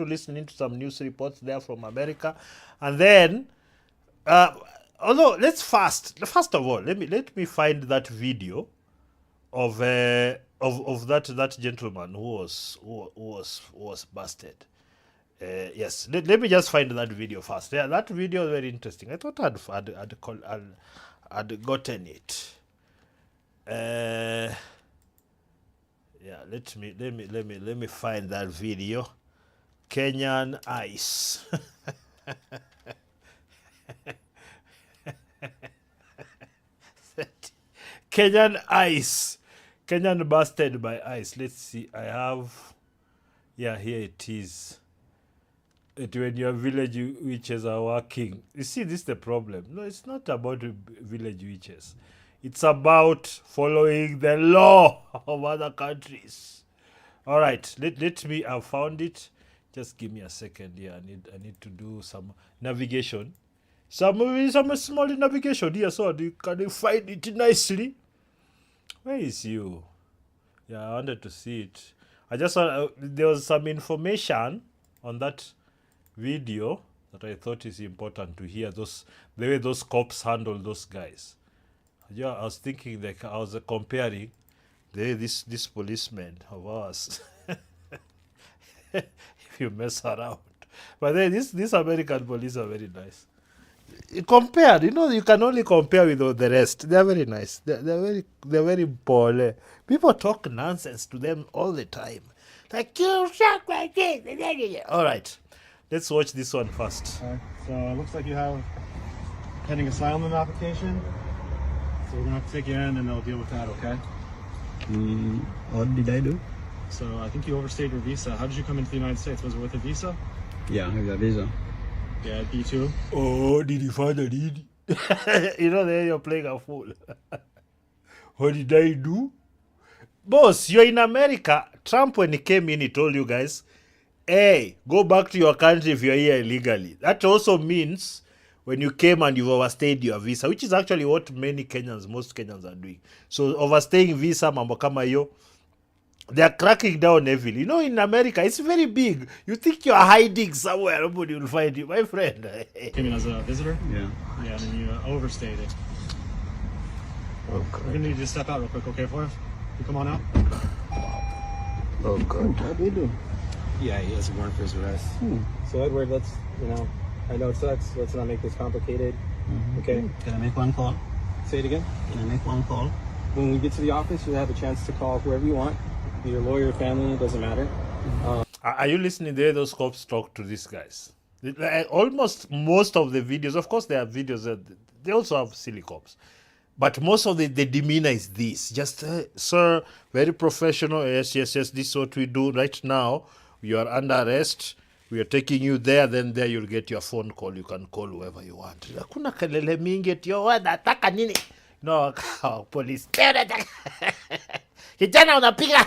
listen into some news reports there from America. And then, although first of all, let me find that video of that gentleman who was busted. Yes, let me just find that video first. Yeah, that video is very interesting. I thought I'd gotten it. Yeah, let me find that video. Kenyan ICE. Kenyan ICE. Kenyan busted by ICE. Let's see. I have. Yeah, here it is. When your village witches are working. You see, this is the problem. No, it's not about village witches. It's about following the law of other countries. All right, let me. I found it. Just give me a second here. I need to do some navigation. Some small navigation here, so can you find it nicely? Where is you? Yeah, I wanted to see it. I just there was some information on that video. that I thought is important to hear. The way those cops handle those guys. Yeah, I was thinking, like, I was comparing this policeman of ours. If you mess around. But then these American police are very nice. Compared, you can only compare with all the rest. They're very nice. They're very poor. People talk nonsense to them all the time. Like, you suck like this. All right, let's watch this one first. So it looks like you have pending asylum application. So we're gonna have to take you in, and they'll deal with that. Okay. What did I do? So I think you overstayed your visa. How did you come into the United States? Was it with a visa? Yeah, with a visa. Yeah, B2. Oh, did he find a need? There you're playing a fool. What did I do? Boss, you're in America. Trump, when he came in, he told you guys, hey, go back to your country if you're here illegally. That also means when you came and you've overstayed your visa, which is actually what most Kenyans are doing. So overstaying visa, mambo kama yo, they are cracking down heavily. In America, it's very big. You think you're hiding somewhere, nobody will find you. My friend. Came in as a visitor? Yeah. Yeah, and then you overstayed it. Okay. We're going to need you to step out real quick, okay, for us? You come on out. Oh, God. What do we do? Yeah, he has a warrant for his arrest. So, Edward, I know it sucks. Let's not make this complicated. Okay? Can I make one call? Say it again. Can I make one call? When we get to the office, you'll have a chance to call whoever you want. Your lawyer, family, it doesn't matter. Are you listening there? Those cops talk to these guys. Almost most of the videos, of course, there are videos that they also have silly cops. But most of the demeanor is this. Just, sir, very professional. Yes, this is what we do right now. You are under arrest. We are taking you there. Then there you'll get your phone call. You can call whoever you want. Hakuna kelele mingi eti nataka nini? No, police. Kijana unapiga.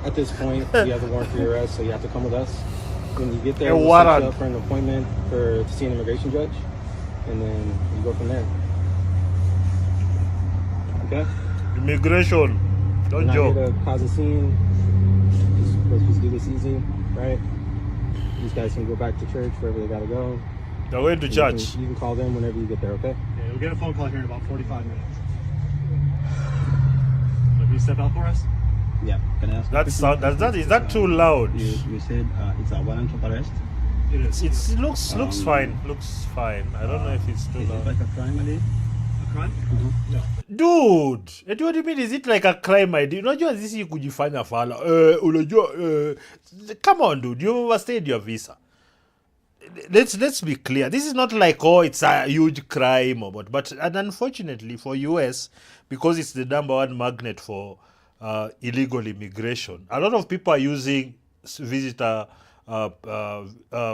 At this point, you have a warrant for your arrest, so you have to come with us. When you get there, A we'll set warrant. you up for an appointment to see an immigration judge, and then you go from there. Okay? Immigration. We're Don't not here joke. to cause a scene. Let's just do this easy, right? These guys can go back to church, wherever they gotta go. They're going to church. You can call them whenever you get there, okay? Yeah, you'll get a phone call here in about 45 minutes. So can you step out for us? Yeah. Can I ask? Is that too loud? You said it's a warrant of arrest. It is. It looks fine. Looks fine. I don't know if it's too Is it loud. like a crime ID? A crime? No. Dude, what do you mean? Is it like a crime ID? Unajua sisi kujifanya fala. Come on, dude. You overstayed your visa. Let's be clear. This is not like, it's a huge crime or what. But unfortunately for US, because it's the #1 magnet for illegal immigration, a lot of people are using visitor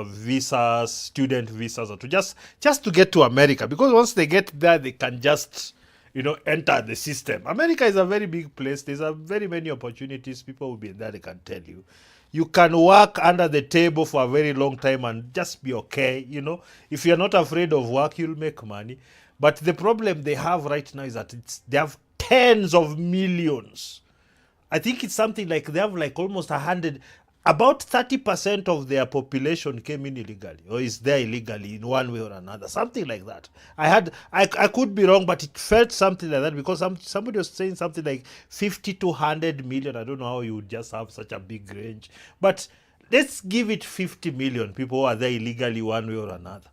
visas, student visas, or just to get to America. Because once they get there, they can just enter the system. America is a very big place. There's very many opportunities. People will be in there. They can tell you. You can work under the table for a very long time and just be okay. If you're not afraid of work, you'll make money. But the problem they have right now is that they have tens of millions. I think it's something like they have like almost 100. About 30% of their population came in illegally or is there illegally in one way or another. Something like that. I could be wrong, but it felt something like that because somebody was saying something like 50 to 100 million. I don't know how you would just have such a big range. But let's give it 50 million people who are there illegally one way or another.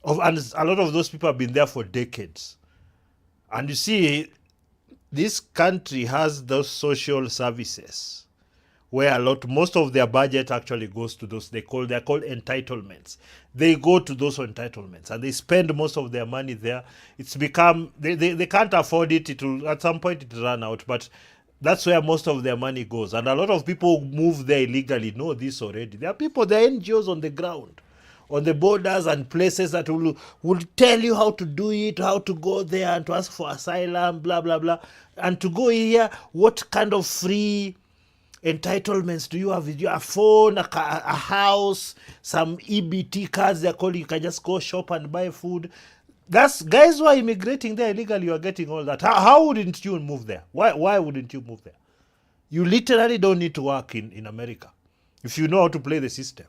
And a lot of those people have been there for decades. And you see, this country has those social services where most of their budget actually goes to those they're called entitlements. They go to those entitlements and they spend most of their money there. It's become they can't afford it. It will at some point it will run out, but that's where most of their money goes. And a lot of people who move there illegally know this already. There are NGOs on the ground, on the borders and places that will tell you how to do it, how to go there and to ask for asylum, blah blah blah, and to go here. What kind of free entitlements do you have? You have a phone, a house, some EBT cards they're calling. You can just go shop and buy food. That's guys who are immigrating there illegally. You are getting all that. How wouldn't you move there? Why wouldn't you move there? You literally don't need to work in America. if you know how to play the system.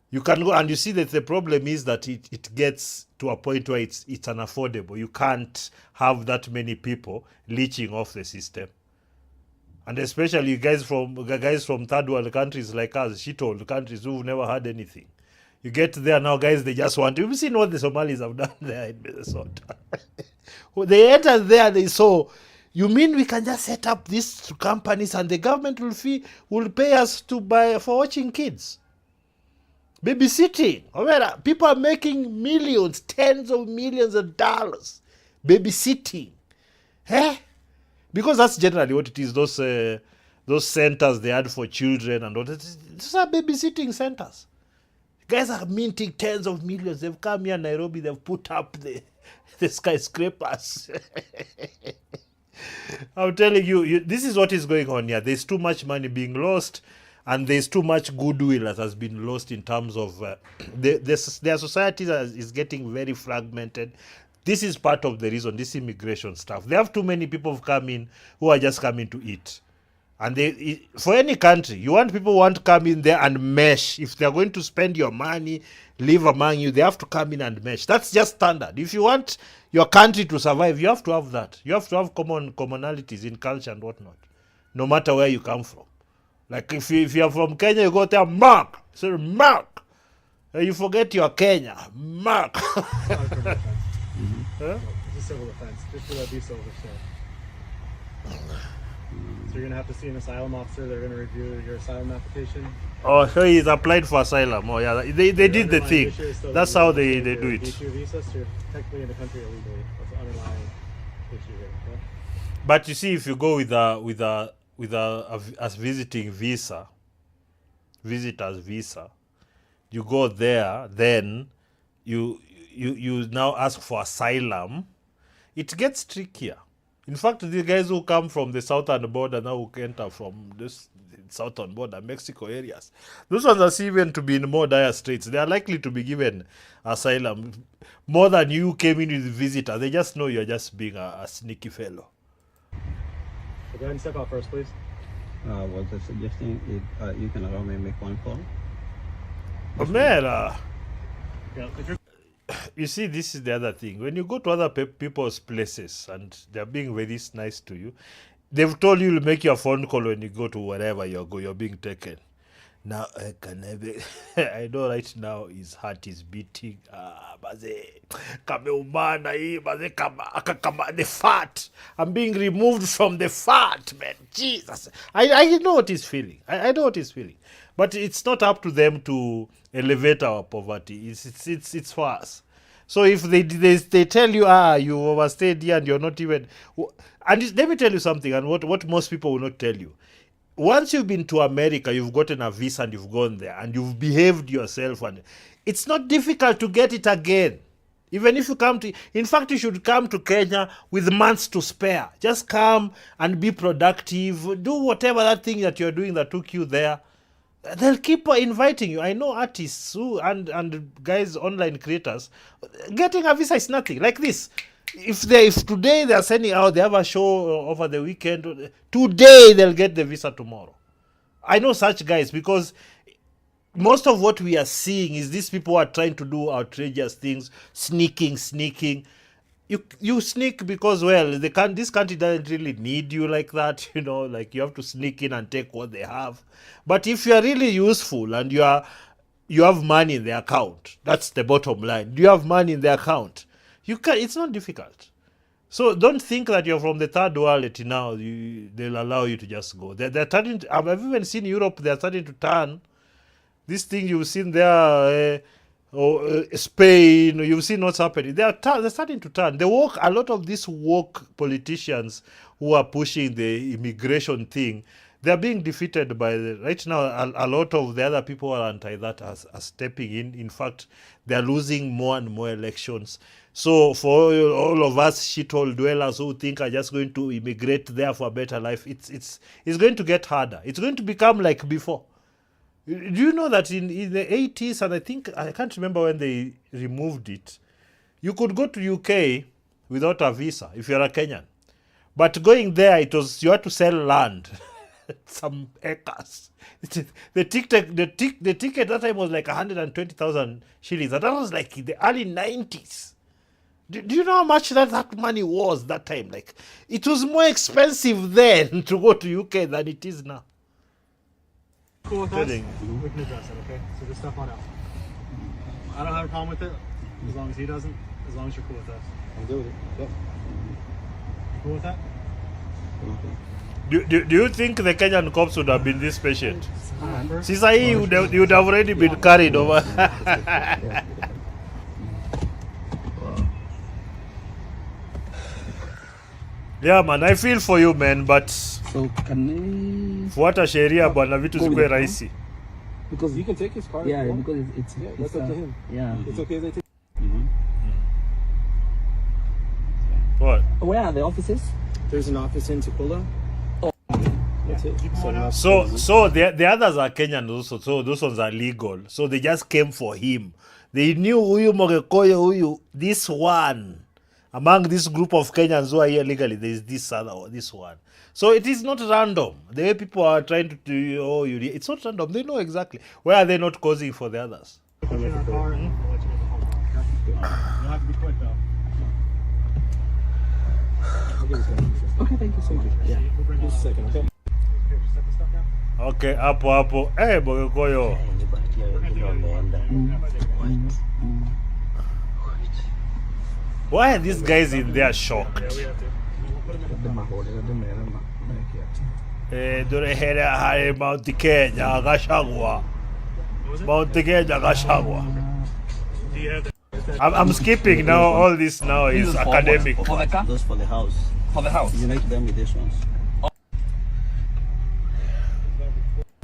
You can go, and you see that the problem is that it gets to a point where it's unaffordable. You can't have that many people leeching off the system. And especially guys from third world countries like us, shithole countries who've never had anything. You get there now, guys, they just want to. You've seen what the Somalis have done there in Minnesota. They entered there, they saw, you mean we can just set up these companies and the government will pay us to buy for watching kids? Babysitting. People are making millions, tens of millions of dollars babysitting. Because that's generally what it is, those centers they had for children and all that. These are babysitting centers. Guys are minting tens of millions. They've come here in Nairobi, they've put up the skyscrapers. I'm telling you, this is what is going on here. There's too much money being lost, and there's too much goodwill that has been lost in terms of their society is getting very fragmented. This is part of the reason, this immigration stuff. They have too many people who've come in who are just coming to eat. And for any country, you want people who want to come in there and mesh. If they're going to spend your money, live among you, they have to come in and mesh. That's just standard. If you want your country to survive, you have to have that. You have to have commonalities in culture and whatnot, no matter where you come from. Like if you're from Kenya, you go there, Mark. Say, Mark. You forget you're Kenya. Mark. It's a civil offense. Just for that visa overstay. So you're going to have to see an asylum officer. They're going to review your asylum application. Oh, so he's applied for asylum. Oh, yeah. They did the thing. That's how they do it. D2 visa, so you're technically in the country illegally. That's the underlying issue here. Okay? But you see, if you go with a visiting visa, visitor's visa, you go there, then you now ask for asylum, it gets trickier. In fact, the guys who come from the southern border now who enter from this southern border, Mexico areas, those ones are seen to be in more dire straits. They are likely to be given asylum more than you came in with a visitor. They just know you're just being a sneaky fellow. So go ahead and step out first, please. Was I suggesting if you can allow me to make one call? Man, Yeah, if you're you see, this is the other thing. When you go to other people's places and they're being very nice to you, they've told you to make your phone call when you go to wherever you're being taken. Now, I know right now his heart is beating. The fat. I'm being removed from the fat, man. Jesus. I know what he's feeling. I know what he's feeling. But it's not up to them to elevate our poverty. It's for us. So if they tell you, you overstayed here and you're not even... And let me tell you something, and what most people will not tell you. Once you've been to America, you've gotten a visa and you've gone there and you've behaved yourself, and it's not difficult to get it again. Even if you come to... In fact, you should come to Kenya with months to spare. Just come and be productive. Do whatever that thing that you're doing that took you there. They'll keep inviting you. I know artists and guys, online creators, getting a visa is nothing. Like this. If today they are sending out, they have a show over the weekend, today they'll get the visa tomorrow. I know such guys, because most of what we are seeing is these people are trying to do outrageous things, sneaking. You sneak because, well, this country doesn't really need you like that, like you have to sneak in and take what they have. But if you are really useful and you have money in the account, that's the bottom line. Do you have money in the account? It's not difficult. So don't think that you're from the third world now. They'll allow you to just go. They're turning. I've even seen Europe. They're starting to turn. This thing you've seen there, Spain. You've seen what's happening. They're starting to turn. A lot of these woke politicians who are pushing the immigration thing, they're being defeated by right now. A lot of the other people who are anti that are stepping in. In fact, they're losing more and more elections. So for all of us shithole dwellers who think are just going to immigrate there for a better life, it's going to get harder. It's going to become like before. Do you know that in the 80s, and I can't remember when they removed it, you could go to UK without a visa if you're a Kenyan. But going there, you had to sell land. some acres. The ticket that time was like 120,000 shillings. And that was like in the early 90s. Do you know how much that money was that time? Like, it was more expensive then to go to UK than it is now. Cool with us? We can address it, okay? So just step on out. I don't have a problem with it, as long as he doesn't, as long as you're cool with us. I'm good with it. Yep. You cool with that? Do you think the Kenyan cops would have been this patient? Sisa hii would have already been carried over. Yeah, man, I feel for you, man, but So can fuata sheria bwana, vitu zikuwe rahisi. because You can take his car. yeah, if you want. because it's That's up to him. yeah. It's okay if they take. What? Where are the offices? There's an office in Tupula. That's it. So the others are Kenyan also, so those ones are legal. So they just came for him. They knew huyu Mogekoyo, huyu, this one. Among this group of Kenyans who are here legally, there is this one. So it is not random. The way people are trying to do, it's not random. They know exactly. Why are they not causing for the others? Put you in our car and we'll let you get the phone call. Okay? You'll have to be quick though. I'll give this guy a second. Okay, thank you so much. Yeah. We'll bring just a second, okay? Here, just set the stuff down. Okay, hapo. Hey, Mogekoyo. Why are these guys in there shocked? Yeah, we have to. Mount Kenya Gachagua. Mount Kenya Gachagua. Do you have the I'm skipping now. All this now is academic. Those for the house. For the house. Unite them with these ones.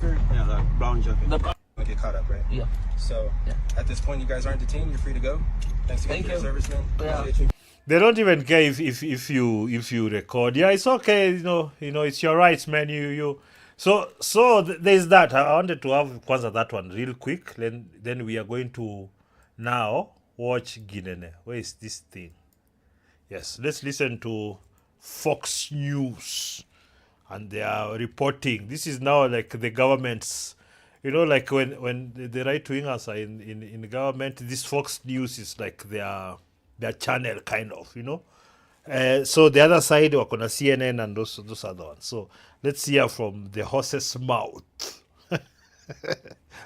yeah, the brown jacket? Get caught up, right? Yeah. So at this point, you guys aren't detained. You're free to go. Thanks again for your service, man. Appreciate you. They don't even care if you record. Yeah, it's okay. You know, it's your rights, man. So there's that. I wanted to have kwanza that one real quick. Then we are going to now watch Ginene. Where is this thing? Yes, let's listen to Fox News, and they are reporting. This is now like the government's. You know, like when the right wingers are in government, this Fox News is like their channel, kind of, you know. So the other side, we're gonna CNN and those other ones. So let's hear from the horse's mouth,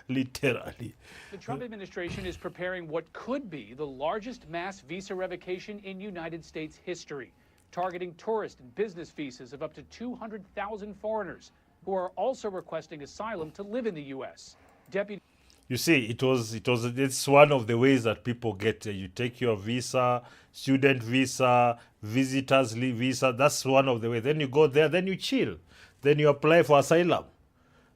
literally. The Trump administration is preparing what could be the largest mass visa revocation in United States history, targeting tourist and business visas of up to 200,000 foreigners who are also requesting asylum to live in the U.S. You see, it's one of the ways that people get. You take your visa, student visa, visitors visa. That's one of the ways. Then you go there, then you chill, then you apply for asylum.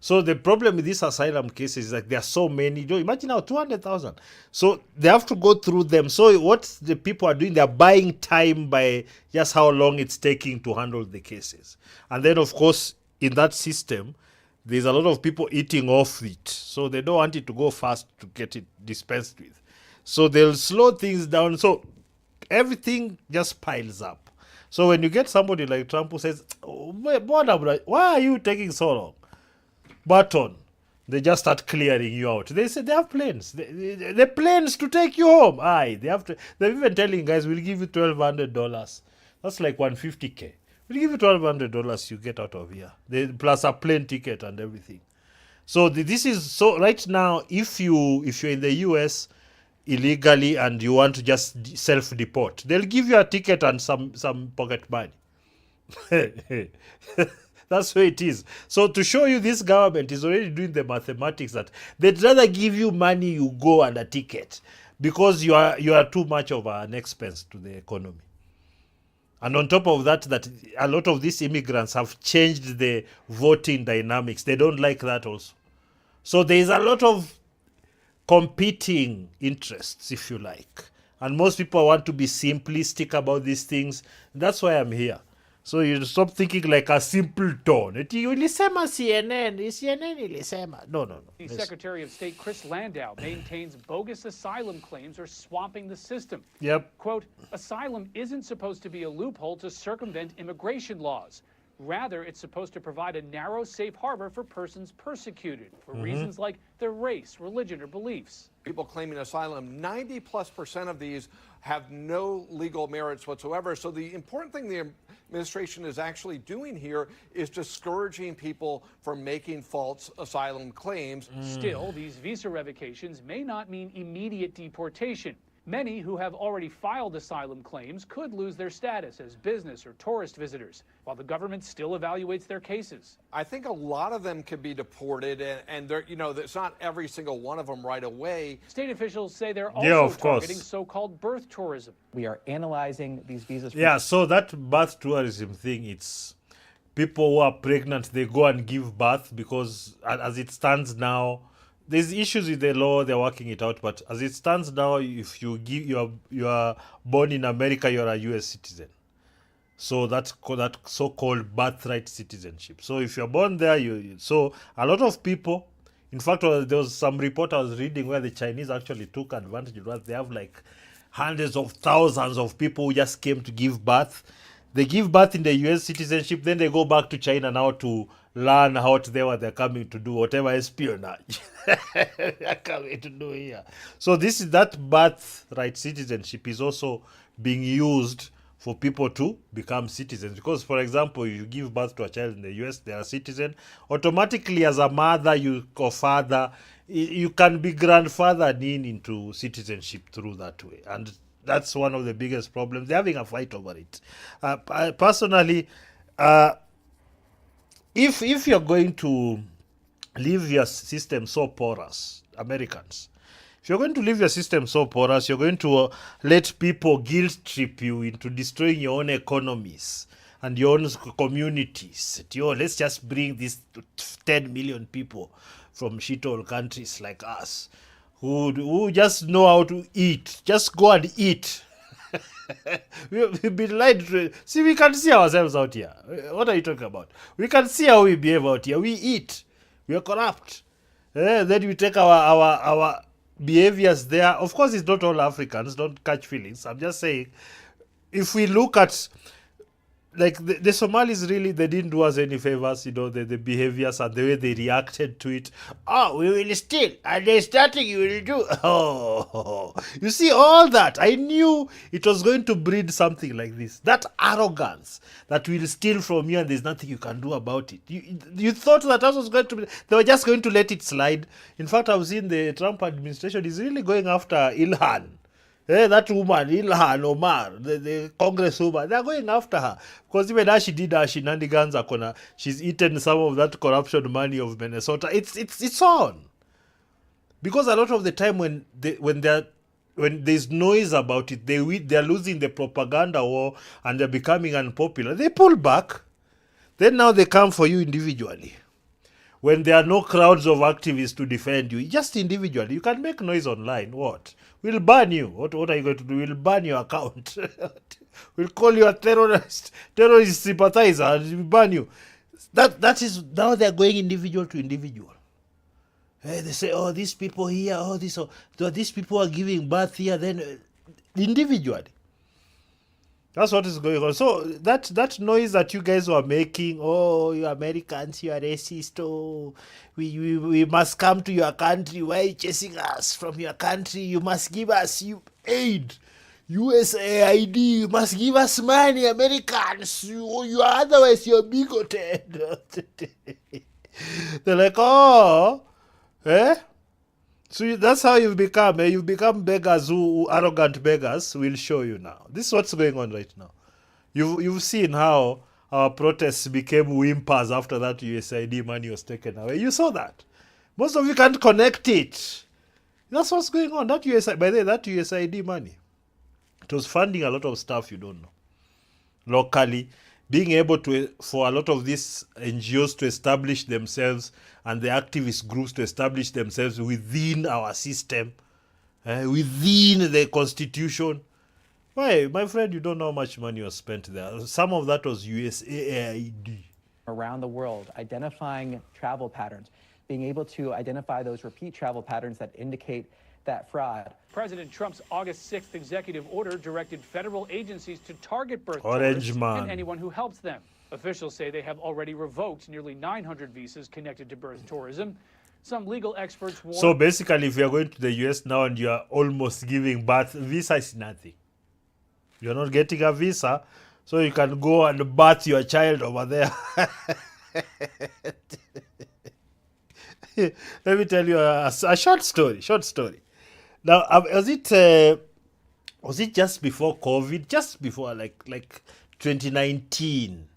So the problem with these asylum cases is that there are so many. Imagine now 200,000. So they have to go through them. So what the people are doing, they're buying time by just how long it's taking to handle the cases. And then, of course, in that system, there's a lot of people eating off it. So they don't want it to go fast to get it dispensed with. So they'll slow things down. So everything just piles up. So when you get somebody like Trump who says, why are you taking so long? Button, they just start clearing you out. They say they have planes. The planes to take you home. They're even telling guys, we'll give you $1,200. That's like $150K. We'll give you $1,200, you get out of here. Plus a plane ticket and everything. So this is so right now. If you're in the US illegally and you want to just self-deport, they'll give you a ticket and some pocket money. That's where it is. So to show you, this government is already doing the mathematics that they'd rather give you money, you go, and a ticket, because you are too much of an expense to the economy. And on top of that a lot of these immigrants have changed the voting dynamics. They don't like that also. So there is a lot of competing interests, if you like. And most people want to be simplistic about these things. That's why I'm here. So you stop thinking like a simple tone. Ilisema CNN. CNN ilisema. No. The Secretary of State Chris Landau maintains bogus asylum claims are swamping the system. Yep. Quote, asylum isn't supposed to be a loophole to circumvent immigration laws. Rather, it's supposed to provide a narrow, safe harbor for persons persecuted for reasons like their race, religion, or beliefs. People claiming asylum, 90+% of these have no legal merits whatsoever. So the important thing the administration is actually doing here is discouraging people from making false asylum claims. Still, these visa revocations may not mean immediate deportation. Many who have already filed asylum claims could lose their status as business or tourist visitors, while the government still evaluates their cases. I think a lot of them could be deported, and they're, it's not every single one of them right away. State officials say they're also targeting so-called birth tourism. We are analyzing these visas. Yeah, so that birth tourism thing, it's people who are pregnant, they go and give birth because as it stands now, there's issues with the law, they're working it out, but as it stands now, if you are born in America, you're a US citizen. So that's that so-called birthright citizenship. So if you're born there, so a lot of people, in fact, there was some report I was reading where the Chinese actually took advantage of that. They have like hundreds of thousands of people who just came to give birth. They give birth in the US citizenship, then they go back to China now to learn out there what they're coming to do, whatever espionage they're coming to do here. So that birthright citizenship is also being used for people to become citizens. Because, for example, you give birth to a child in the US, they are a citizen. Automatically, as a mother or father, you can be grandfathered into citizenship through that way. And that's one of the biggest problems. They're having a fight over it. Personally, if you're going to leave your system so porous, Americans, if you're going to leave your system so porous, you're going to let people guilt trip you into destroying your own economies and your own communities. Let's just bring these 10 million people from shithole countries like us who just know how to eat. Just go and eat. We've been lied to. See, we can see ourselves out here. What are you talking about? We can see how we behave out here. We eat. We are corrupt. Then we take our behaviors there. Of course, it's not all Africans. Don't catch feelings. I'm just saying, if we look at, like, the Somalis, really, they didn't do us any favors, the behaviors and the way they reacted to it. Oh, we will steal. And there's nothing you will do. Oh, you see, all that. I knew it was going to breed something like this. That arrogance that will steal from you and there's nothing you can do about it. You thought that was going to be, they were just going to let it slide. In fact, I've seen the Trump administration is really going after Ilhan. That woman, Ilhan Omar, the congresswoman, they're going after her. Because even as she did her shenanigans, she's eaten some of that corruption money of Minnesota. It's on. Because a lot of the time when there's noise about it, they're losing the propaganda war and they're becoming unpopular. They pull back. Then now they come for you individually. When there are no crowds of activists to defend you, just individually, you can make noise online. What? We'll ban you. What are you going to do? We'll ban your account. We'll call you a terrorist sympathizer and we'll ban you. That is, now they're going individual to individual. They say, oh, these people here, these people are giving birth here, then individually. That's what is going on. So that noise that you guys were making, oh, you Americans, you are racist, oh, we must come to your country. Why are you chasing us from your country? You must give us aid. USAID, you must give us money, Americans. You otherwise you're bigoted. They're like, oh, So that's how you've become. You've become beggars, arrogant beggars. We'll show you now. This is what's going on right now. You've seen how our protests became whimpers after that USAID money was taken away. You saw that. Most of you can't connect it. That's what's going on. By the way, that USAID money, it was funding a lot of stuff you don't know. Locally, being able for a lot of these NGOs to establish themselves and the activist groups to establish themselves within our system, within the constitution. Why, my friend, you don't know how much money was spent there. Some of that was USAID. Around the world, identifying travel patterns, being able to identify those repeat travel patterns that indicate that fraud. President Trump's August 6th executive order directed federal agencies to target birth Orange tourists man. and anyone who helps them. Officials say they have already revoked nearly 900 visas connected to birth tourism. Some legal experts warn... So basically, if you're going to the US now and you're almost giving birth, visa is nothing. You're not getting a visa, so you can go and birth your child over there. Let me tell you a short story. Now, was it just before COVID? Just before, like 2019.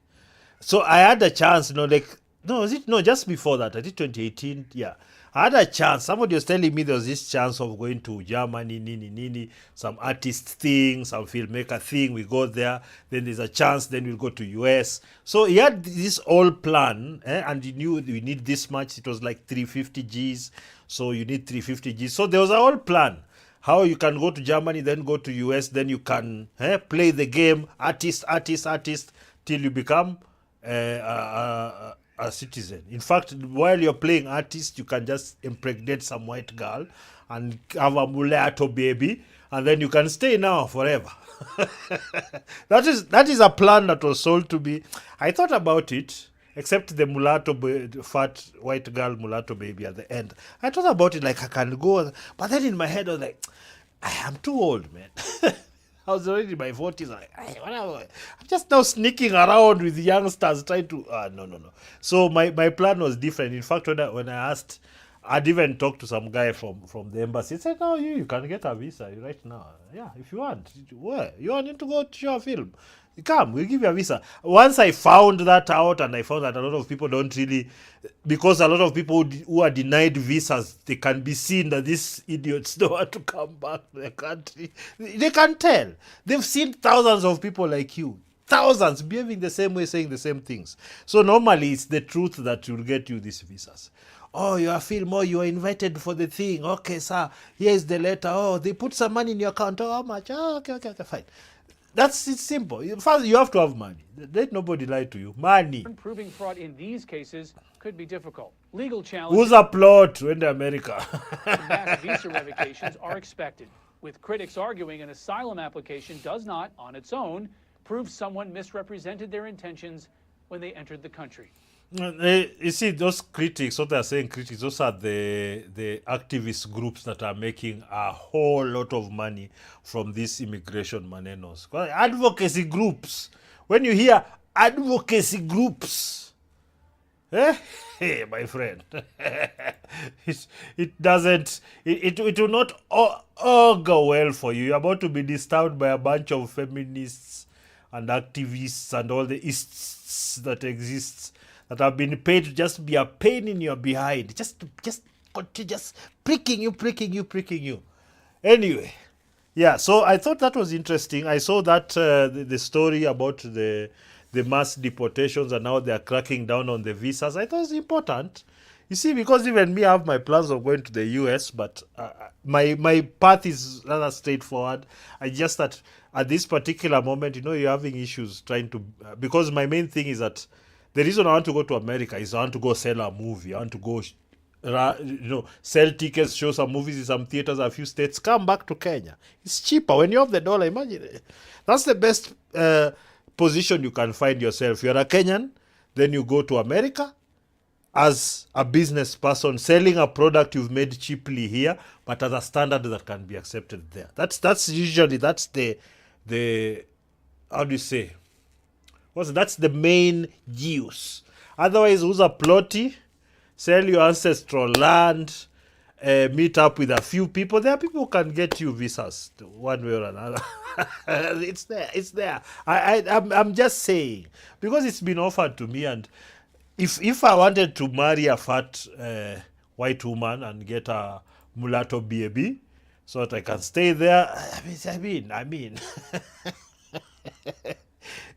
So I had a chance, just before that. I did 2018. Yeah, I had a chance. Somebody was telling me there was this chance of going to Germany, some artist thing, some filmmaker thing. We go there, then there's a chance, then we'll go to US. So he had this whole plan, and he knew we need this much. It was like 350 Gs. So you need 350 Gs. So there was a whole plan. How you can go to Germany, then go to US, then you can play the game, artist, till you become a citizen. In fact, while you're playing artist, you can just impregnate some white girl and have a mulatto baby, and then you can stay now forever. That is a plan that was sold to me. I thought about it, except the mulatto, fat white girl mulatto baby at the end. I thought about it like I can go, but then in my head I was like, I am too old, man. I was already in my 40s. I'm just now sneaking around with youngsters trying to... no. So my plan was different. In fact, when I asked, I'd even talked to some guy from the embassy. He said, no, you can get a visa right now. Yeah, if you want. Where? You want to go to show a film? Come, we'll give you a visa. Once I found that out, and I found that a lot of people don't really, because a lot of people who are denied visas, they can be seen that these idiots don't want to come back to the country. They can tell. They've seen thousands of people like you, thousands behaving the same way, saying the same things. So normally it's the truth that will get you these visas. Oh, you are film, you are invited for the thing. Okay, sir, here's the letter. Oh, they put some money in your account. Oh, how much? Oh, okay, fine. It's simple. First, you have to have money. Let nobody lie to you. Money. Proving fraud in these cases could be difficult. Legal challenges... Who's a plot in America? Mass visa revocations are expected, with critics arguing an asylum application does not, on its own, prove someone misrepresented their intentions when they entered the country. You see, those critics, what they're saying critics, those are the activist groups that are making a whole lot of money from these immigration manenos. Advocacy groups. When you hear advocacy groups, hey, my friend, it will not go well for you. You're about to be disturbed by a bunch of feminists and activists and all the ists that exists, that have been paid to just be a pain in your behind, just pricking you. Anyway, yeah. So I thought that was interesting. I saw that the story about the mass deportations and how they are cracking down on the visas. I thought it was important. You see, because even me, I have my plans of going to the US, but my path is rather straightforward. I just that at this particular moment, you're having issues trying to because my main thing is that. The reason I want to go to America is I want to go sell a movie. I want to go, sell tickets, show some movies in some theaters, a few states, come back to Kenya. It's cheaper. When you have the dollar, imagine it. That's the best position you can find yourself. You're a Kenyan, then you go to America as a business person, selling a product you've made cheaply here, but at a standard that can be accepted there. That's usually the how do you say? That's the main use. Otherwise, who's a plotty? Sell your ancestral land, meet up with a few people. There are people who can get you visas one way or another. It's there. I'm just saying, because it's been offered to me, and if I wanted to marry a fat white woman and get a mulatto baby so that I can stay there, I mean.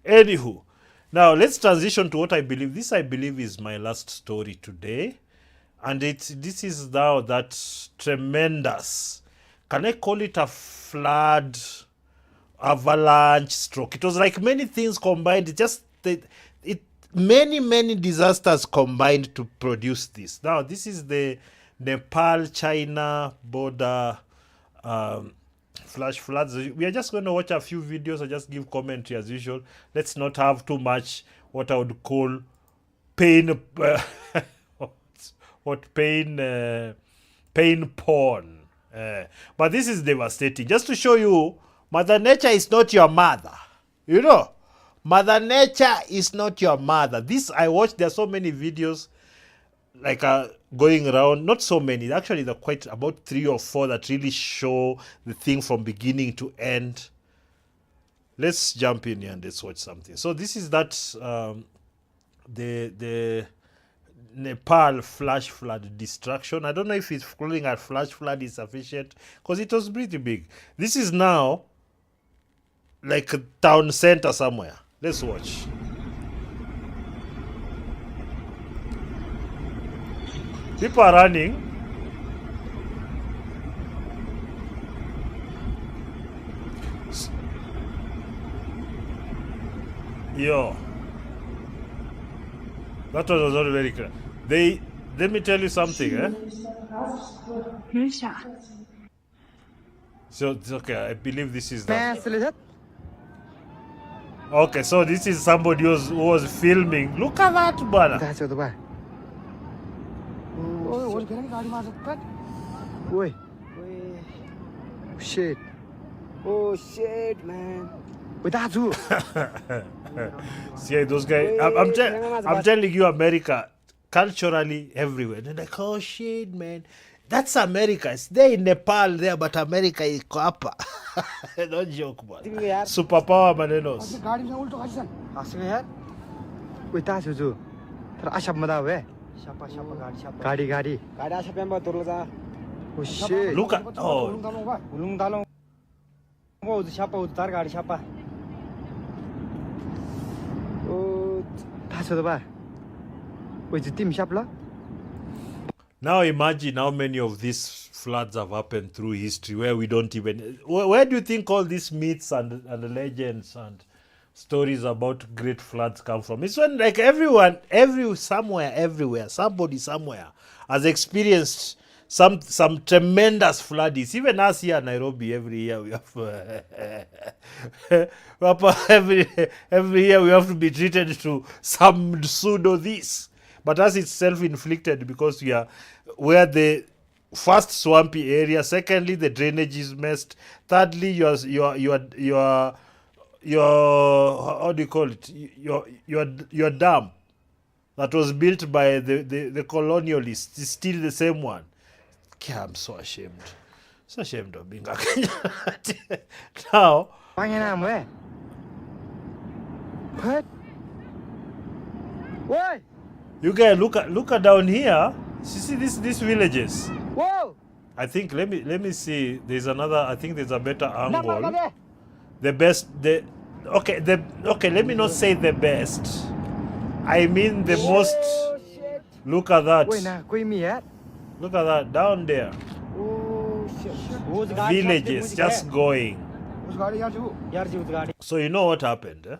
Anywho, now let's transition to what I believe. This, I believe, is my last story today. And this is now that tremendous, can I call it a flood, avalanche, stroke? It was like many things combined. Many disasters combined to produce this. Now, this is the Nepal-China border flash floods. We are just going to watch a few videos and just give commentary as usual. Let's not have too much what I would call pain, pain porn. But this is devastating. Just to show you, Mother Nature is not your mother. You know, Mother Nature is not your mother. This I watched. There are so many videos like going around. Not so many. Actually, there are quite about 3 or 4 that really show the thing from beginning to end. Let's jump in here and let's watch something. So this is that the Nepal flash flood destruction. I don't know if it's calling a flash flood is sufficient because it was pretty big. This is now like a town center somewhere. Let's watch. People are running. Yo. That was not very clear. Let me tell you something, So it's okay, I believe this is that. Okay, so this is somebody who was filming. Look at that, brother. Shit. Oh shit, man. Without you. See those guys. I'm telling you, America, culturally everywhere. They're like, oh shit, man. That's America. It's there in Nepal there, but America is Koapa. Don't joke, man. Superpower manenos. Without you. Oh shit. Look at Now imagine how many of these floods have happened through history where we don't even... Where do you think all these myths and legends and stories about great floods come from? It's when like everywhere, somebody somewhere has experienced some tremendous floodings. Even us here in Nairobi, every year we have every year we have to be treated to some pseudo this. But as it's self-inflicted because we're the first swampy area. Secondly, the drainage is messed. Thirdly, your how do you call it? Your dam that was built by the colonialists is still the same one. I'm so ashamed. So ashamed of being a Kenyan. Now, what? You guys look at down here. You see these villages. Whoa! I think let me see. There's another. I think there's a better angle. The best. Okay. Let me not say the best. I mean the most. Shit. Look at that. Wait, Look at that down there. oh shit. Villages just going. So you know what happened?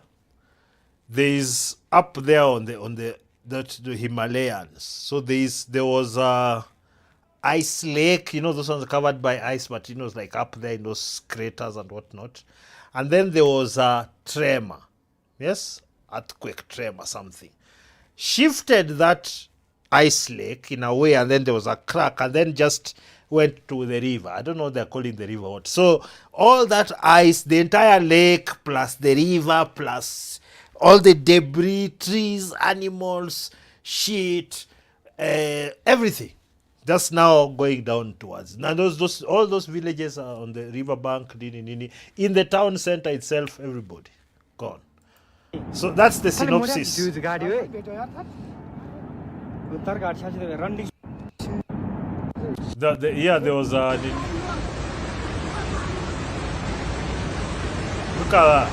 There's up there on the Himalayas. So there was a ice lake. You know those ones covered by ice, but you know it's like up there in those craters and whatnot. And then there was a tremor. Yes, earthquake tremor something. Shifted that ice lake in a way, and then there was a crack, and then just went to the river. I don't know what they're calling the river what. So all that ice, the entire lake plus the river plus all the debris, trees, animals, shit, everything, just now going down towards. Now all those villages are on the riverbank. In the town center itself, everybody gone. So that's the synopsis. There was a... Look at that.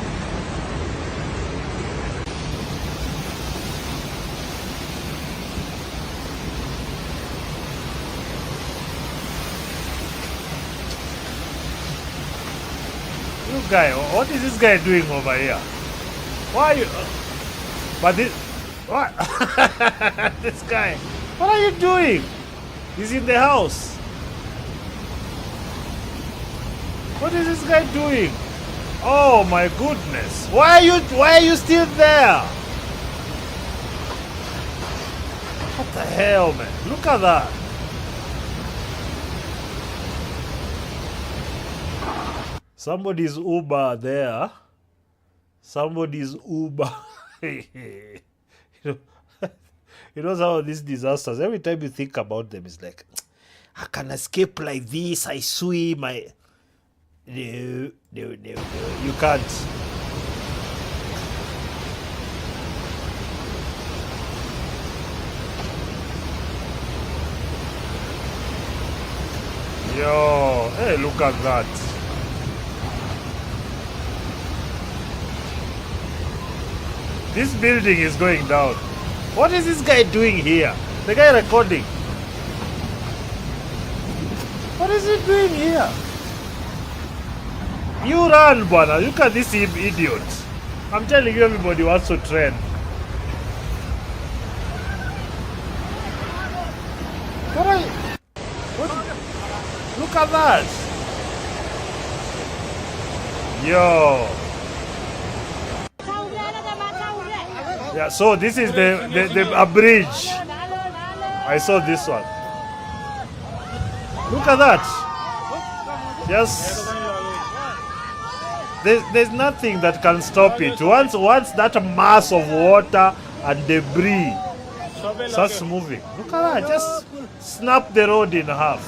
You guy, what is this guy doing over here? Why are you... But this... What? This guy. What are you doing? He's in the house. What is this guy doing? Oh my goodness. Why are you still there? The hell, man. Look at that. Somebody's Uber there. Somebody's Uber. you know some of these disasters, every time you think about them, it's like, I can escape like this, I swim, no, you can't. Yo, hey, look at that. This building is going down. What is this guy doing here? The guy recording. What is he doing here? You run, Bwana. Look at this idiot. I'm telling you, everybody wants to trend. Look at that. Yo. Yeah, so this is a bridge. I saw this one. Look at that. Just there's nothing that can stop it. Once that mass of water and debris starts moving. Look at that. Just snap the road in half.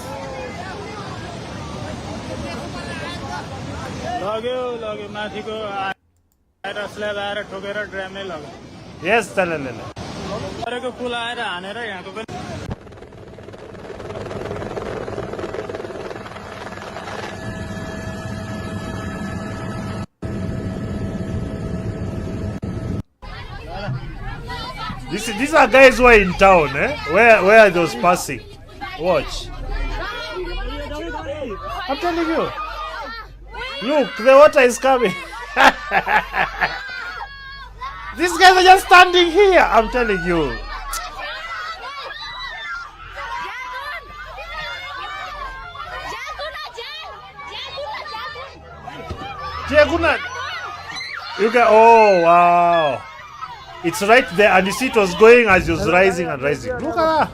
Yes, Talalala. These are guys who are in town, eh? Where are those passing? Watch. I'm telling you. Look, the water is coming. These guys are just standing here. I'm telling you. You get, oh wow. It's right there, and you see it was going as it was rising and rising. Look at that.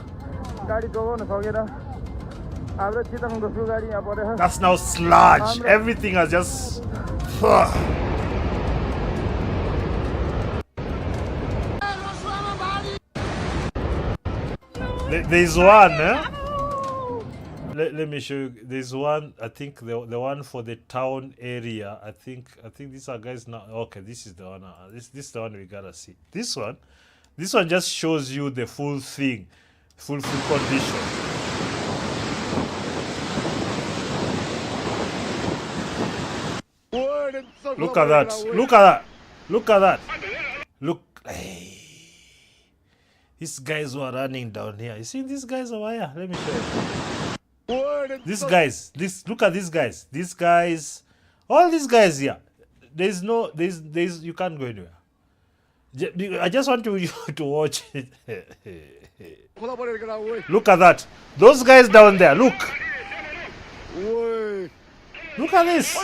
That's now sludge. Everything has just. There's one, eh? Let me show you. There's one. I think the one for the town area. I think these are guys now. Okay, this is the one. This is the one we gotta see. This one just shows you the full thing, full condition. Look at that. Look at that. Look at that. Look. Hey. These guys were running down here. You see these guys over here? Let me show you. These guys. Look at these guys. These guys. All these guys here. There's you can't go anywhere. I just want you to watch it. Look at that. Those guys down there. Look. Look at this.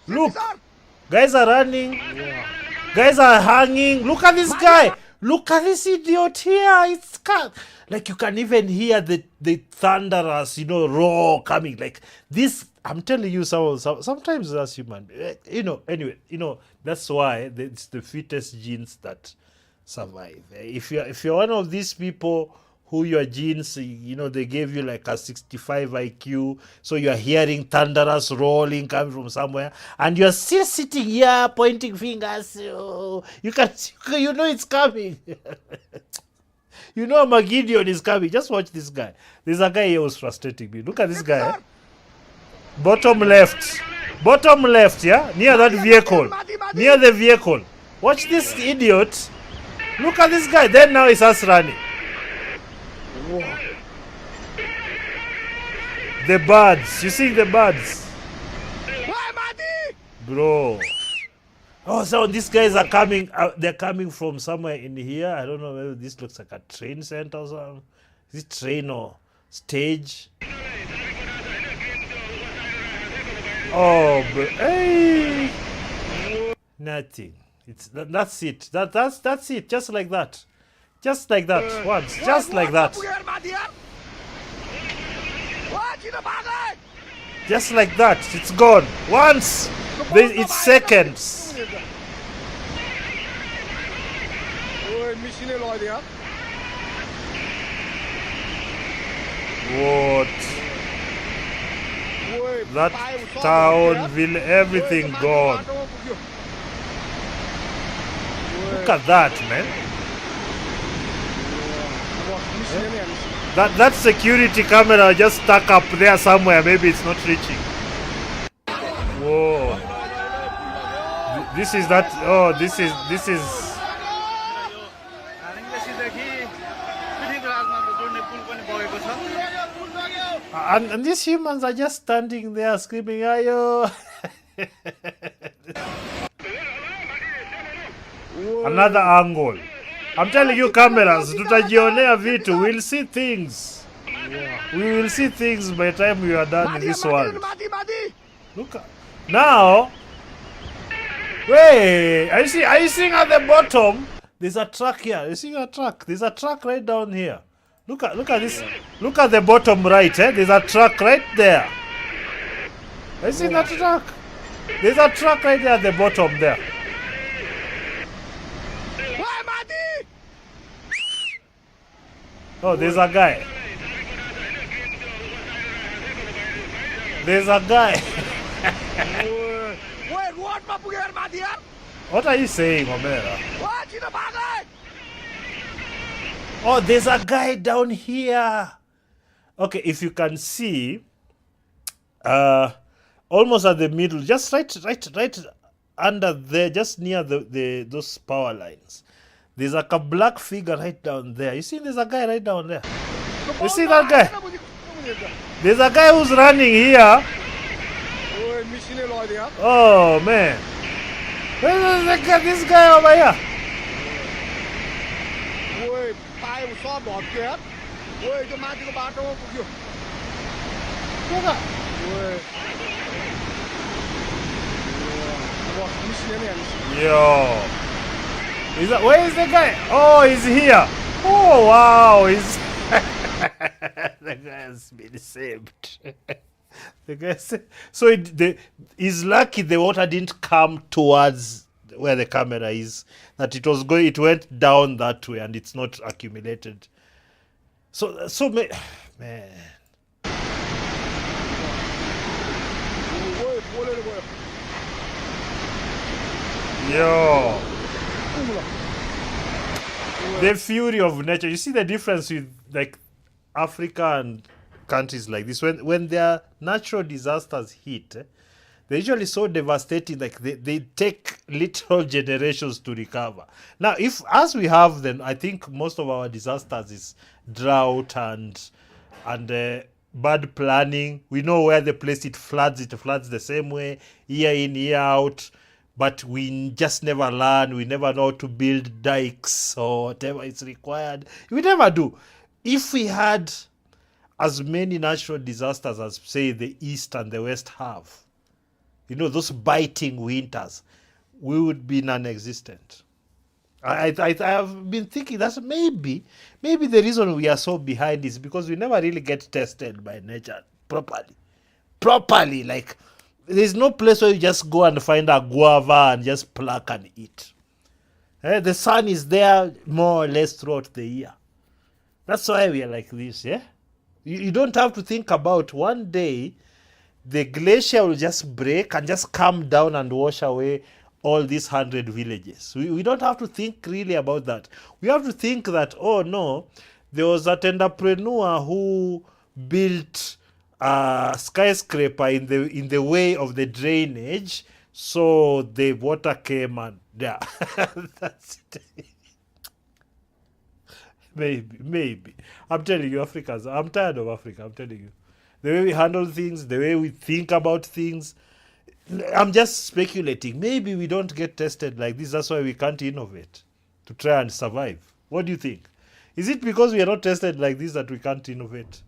Look. Guys are running. Yeah. Guys are hanging. Look at this guy. Look at this idiot here. It's like you can even hear the thunderous, roar coming. Like this. I'm telling you, sometimes that's human. Anyway, that's why it's the fittest genes that survive. If you're one of these people who your genes, they gave you like a 65 IQ, so you're hearing thunderous rolling coming from somewhere, and you're still sitting here pointing fingers. You know it's coming. Armageddon is coming. Just watch this guy. There's a guy here who's frustrating me. Look at this guy. Bottom left, yeah, near that vehicle, near the vehicle. Watch this idiot. Look at this guy. Then now he starts running. Whoa. The birds. You see the birds? Bro. Oh, so these guys are coming. They're coming from somewhere in here. I don't know whether this looks like a train center or something. Is it train or stage? Oh, but hey, nothing. That's it. That's it. Just like that. Just like that. Once. Just like that. Just like that. It's gone. Once. It's seconds. What? That town, will everything gone. Look at that, man. That security camera just stuck up there somewhere. Maybe it's not reaching. Whoa. This is that. Oh, this is. And these humans are just standing there screaming, ayo. Another angle. I'm telling you, cameras, tutajionea vitu. We'll see things. We will see things by the time we are done in this world. Look at now. Wait, are you seeing at the bottom? There's a truck here. You see a truck? There's a truck right down here. Look at this. Look at the bottom right. There's a truck right there. Are you seeing that truck? There's a truck right there at the bottom there. Oh, there's a guy. There's a guy. What are you saying, Omera? Oh, there's a guy down here. Okay, if you can see, almost at the middle, just right under there, just near those power lines. There's like a black figure right down there. You see, there's a guy right down there. You see that guy? There's a guy who's running here. Oh man, where's this guy over here? Yo, where is the guy? Oh, he's here. Oh wow, he's the guy has been saved. The guy so he's lucky the water didn't come towards where the camera is. That it went down that way and it's not accumulated. So man. Yo. The fury of nature. You see the difference with like Africa and countries like this. When their natural disasters hit, they're usually so devastating, like they take literal generations to recover. Now, as we have them, I think most of our disasters is drought and bad planning. We know where the place it floods the same way, year in, year out. But we just never learn. We never know how to build dikes or whatever is required. We never do. If we had as many natural disasters as, say, the East and the West have, those biting winters, we would be non-existent. I have been thinking that's maybe the reason we are so behind is because we never really get tested by nature properly. Like, there's no place where you just go and find a guava and just pluck and eat. The sun is there more or less throughout the year. That's why we are like this, yeah? You don't have to think about one day the glacier will just break and just come down and wash away all these 100 villages. We don't have to think really about that. We have to think that, oh no, there was an entrepreneur who built a skyscraper in the way of the drainage, so the water came and yeah. That's it. Maybe. I'm telling you, Africans, I'm tired of Africa, I'm telling you. The way we handle things, the way we think about things. I'm just speculating. Maybe we don't get tested like this. That's why we can't innovate to try and survive. What do you think? Is it because we are not tested like this that we can't innovate?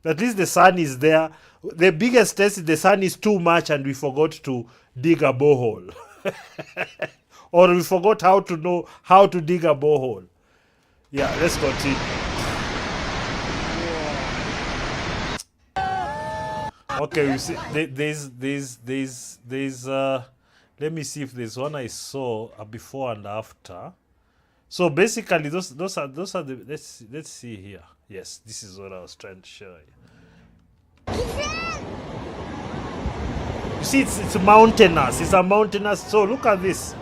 At least the sun is there. The biggest test is the sun is too much and we forgot to dig a borehole. Or we forgot how to know how to dig a borehole. Yeah, let's continue. Okay, you see, there's let me see if there's one I saw before and after. So basically, those are the let's see here. Yes, this is what I was trying to show you. You see, it's mountainous. It's a mountainous. So look at this.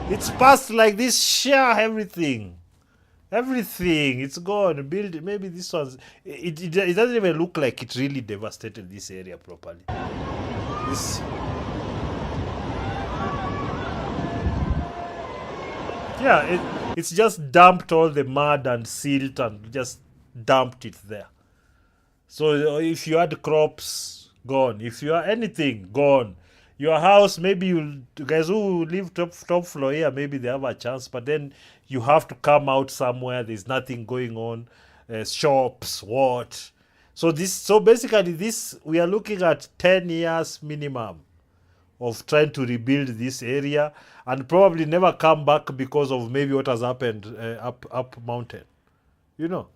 It's past like this. Share everything. Everything, it's gone. Build. Maybe this one's. It doesn't even look like it really devastated this area properly. This. Yeah, it's just dumped all the mud and silt and just dumped it there. So if you had crops, gone. If you had anything, gone. Your house, maybe you guys who live top floor here, maybe they have a chance, but then you have to come out somewhere. There's nothing going on, shops, what? So basically this, we are looking at 10 years minimum of trying to rebuild this area, and probably never come back because of maybe what has happened up mountain, you know.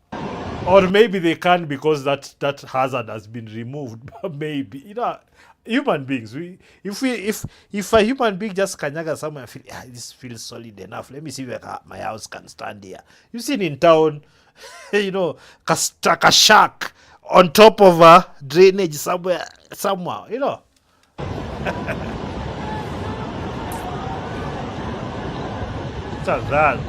Or maybe they can't because that hazard has been removed. Maybe, you know, human beings. If a human being just kanyaga somewhere, feel this feels solid enough. Let me see where my house can stand here. You've seen in town, you know, a shack on top of a drainage somewhere, you know. What's that, man?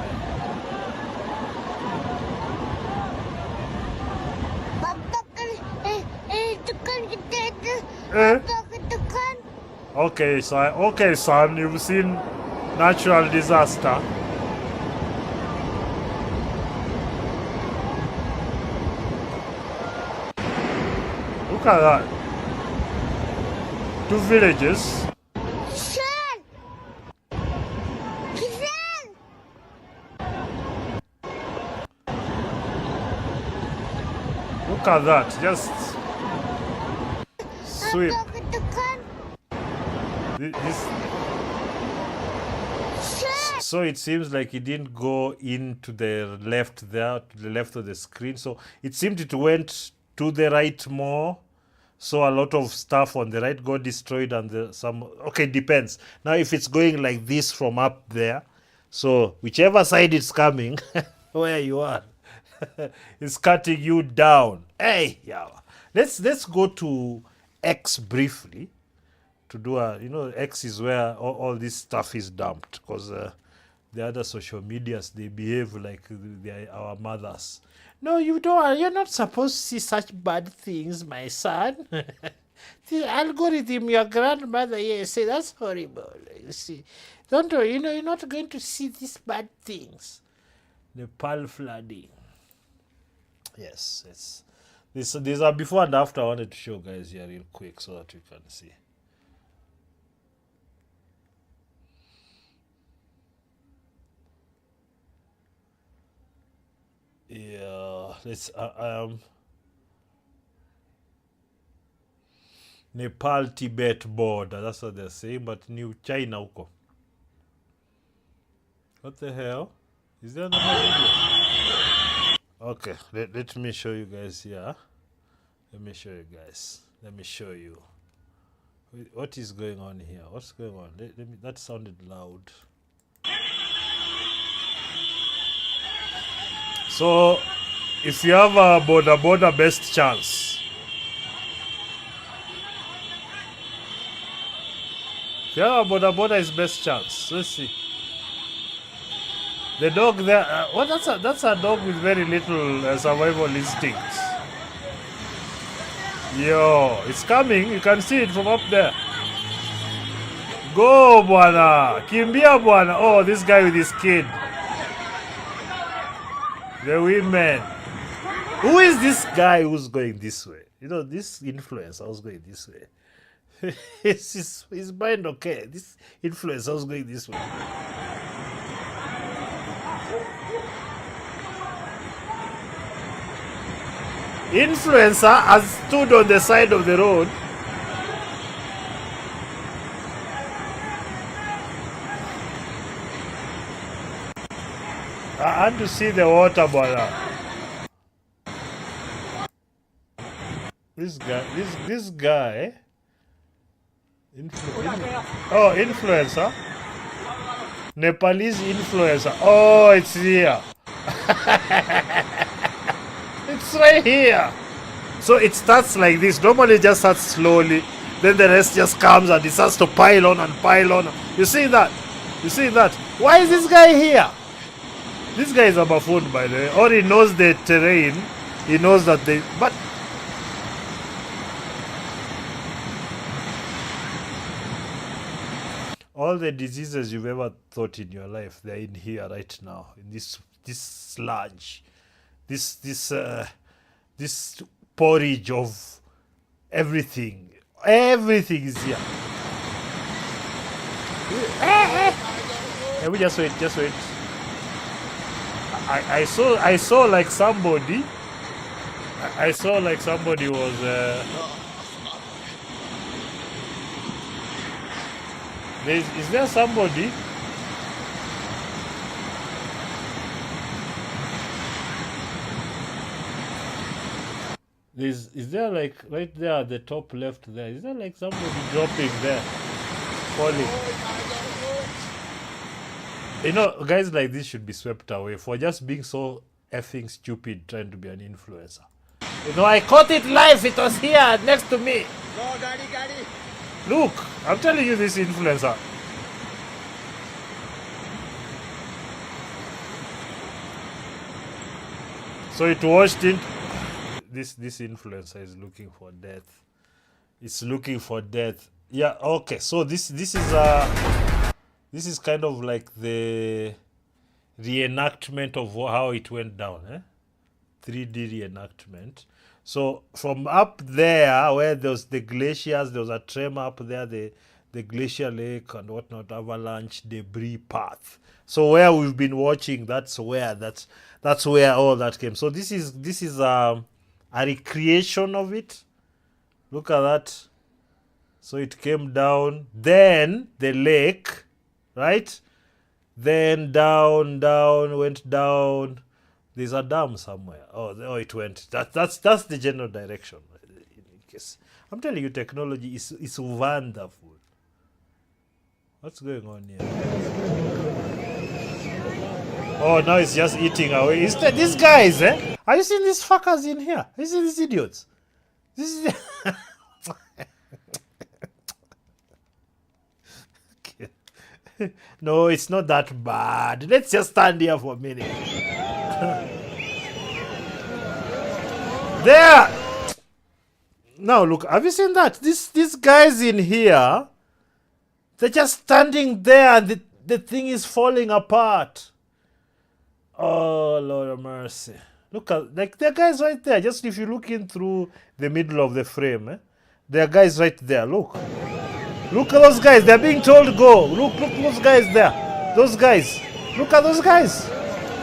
Okay, son, you've seen natural disaster. Look at that. 2 villages. Look at that, just sweep. So it seems like it didn't go into the left there, to the left of the screen. So it seemed it went to the right more. So a lot of stuff on the right got destroyed, and okay, depends. Now if it's going like this from up there, so whichever side it's coming, where you are, it's cutting you down. Hey, yeah. Let's go to X briefly to do X is where all this stuff is dumped, because the other social medias, they behave like they are our mothers. No, you don't. You're not supposed to see such bad things, my son. The algorithm, your grandmother, say that's horrible. You see, don't worry. You're not going to see these bad things. The Nepal flooding. Yes, these are before and after. I wanted to show guys here real quick so that you can see. Yeah, let's Nepal Tibet border, that's what they're saying, but New China huko. What the hell? Is there another video? Okay, let me show you guys here. Let me show you guys. Let me show you. What is going on here? What's going on? That sounded loud. So, if you have a border, best chance. If you have a border is best chance. Let's see. The dog there, that's a dog with very little survival instincts. Yo, it's coming. You can see it from up there. Go, bwana. Kimbia, bwana. Oh, this guy with his kid. The women. Who is this guy who's going this way? You know, this influencer who's going this way. Is his mind okay? This influencer who's going this way. Influencer has stood on the side of the road. I want to see the water boiler. This guy. Influencer. Nepalese influencer. Oh, it's here. It's right here. So it starts like this. Normally it just starts slowly. Then the rest just comes and it starts to pile on and pile on. You see that? You see that? Why is this guy here? This guy is a buffoon, by the way. Or he knows the terrain. He knows that they... But... all the diseases you've ever thought in your life, they're in here right now. In this sludge. This porridge of everything. Everything is here. Let me just wait, I saw like somebody. I saw like somebody was. Is there somebody? Is there like right there at the top left there? Is there like somebody dropping there, falling? You know, guys like this should be swept away for just being so effing stupid trying to be an influencer. You know, I caught it live. It was here next to me. No, Daddy. Look, I'm telling you, this influencer. So it washed in. This influencer is looking for death. It's looking for death. Yeah. Okay. So this is kind of like the reenactment of how it went down. 3D reenactment. So from up there where there was the glaciers, there was a tremor up there, the glacier lake and whatnot, avalanche, debris path. So where we've been watching, that's where all that came. So this is a recreation of it. Look at that. So it came down, then the lake, right? Then down, went down. There's a dam somewhere. Oh, it went. That's the general direction. I'm telling you, technology is wonderful. What's going on here? Oh, now it's just eating away. These guys, Are you seeing these fuckers in here? Are you seeing these idiots? This is... No, it's not that bad. Let's just stand here for a minute. There! Now look, have you seen that? These guys in here, they're just standing there and the thing is falling apart. Oh, Lord of mercy. Look at, like, there are guys right there. Just if you look in through the middle of the frame, there are guys right there. Look. Look at those guys. They're being told to go. Look those guys there. Those guys. Look at those guys.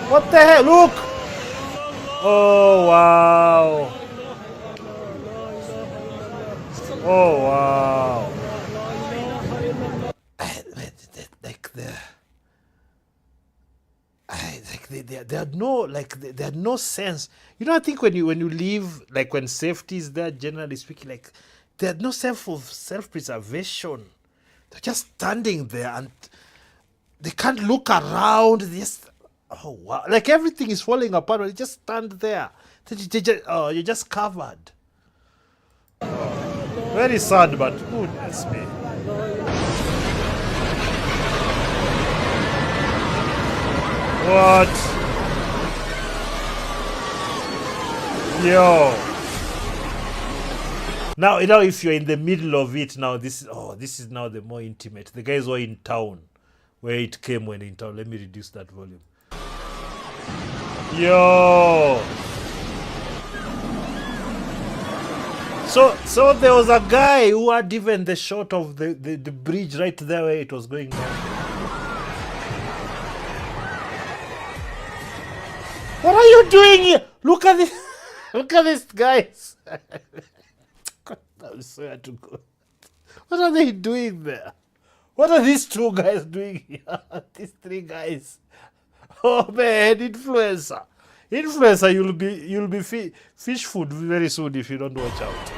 What the hell? Look. Oh, wow. Oh, wow. They had no sense. You know, I think when you leave, like when safety is there, generally speaking, like they had no sense of self-preservation. They're just standing there and they can't look around. They just, oh wow, like everything is falling apart. They just stand there. You're just covered. Very sad, but goodness me. What? Yo. Now, you know, if you're in the middle of it now, this is now the more intimate. The guys were in town where it came when in town. Let me reduce that volume. Yo. So there was a guy who had even the shot of the bridge right there where it was going down. What are you doing here? Look at this. Look at these guys. I swear to God. What are they doing there? What are these two guys doing here? These three guys. Oh man, influencer. Influencer, you'll be fish food very soon if you don't watch out.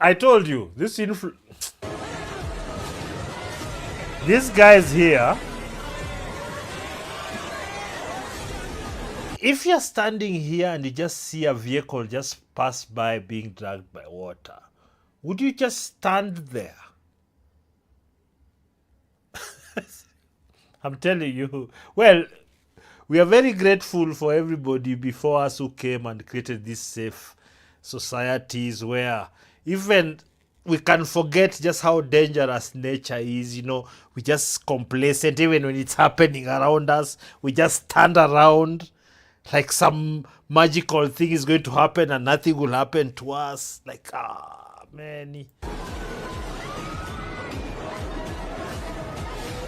I told you, these guys here, if you're standing here and you just see a vehicle just pass by being dragged by water, would you just stand there? I'm telling you. Well, we are very grateful for everybody before us who came and created these safe societies where even we can forget just how dangerous nature is. You know, we just complacent even when it's happening around us. We just stand around like some magical thing is going to happen and nothing will happen to us. Like, man.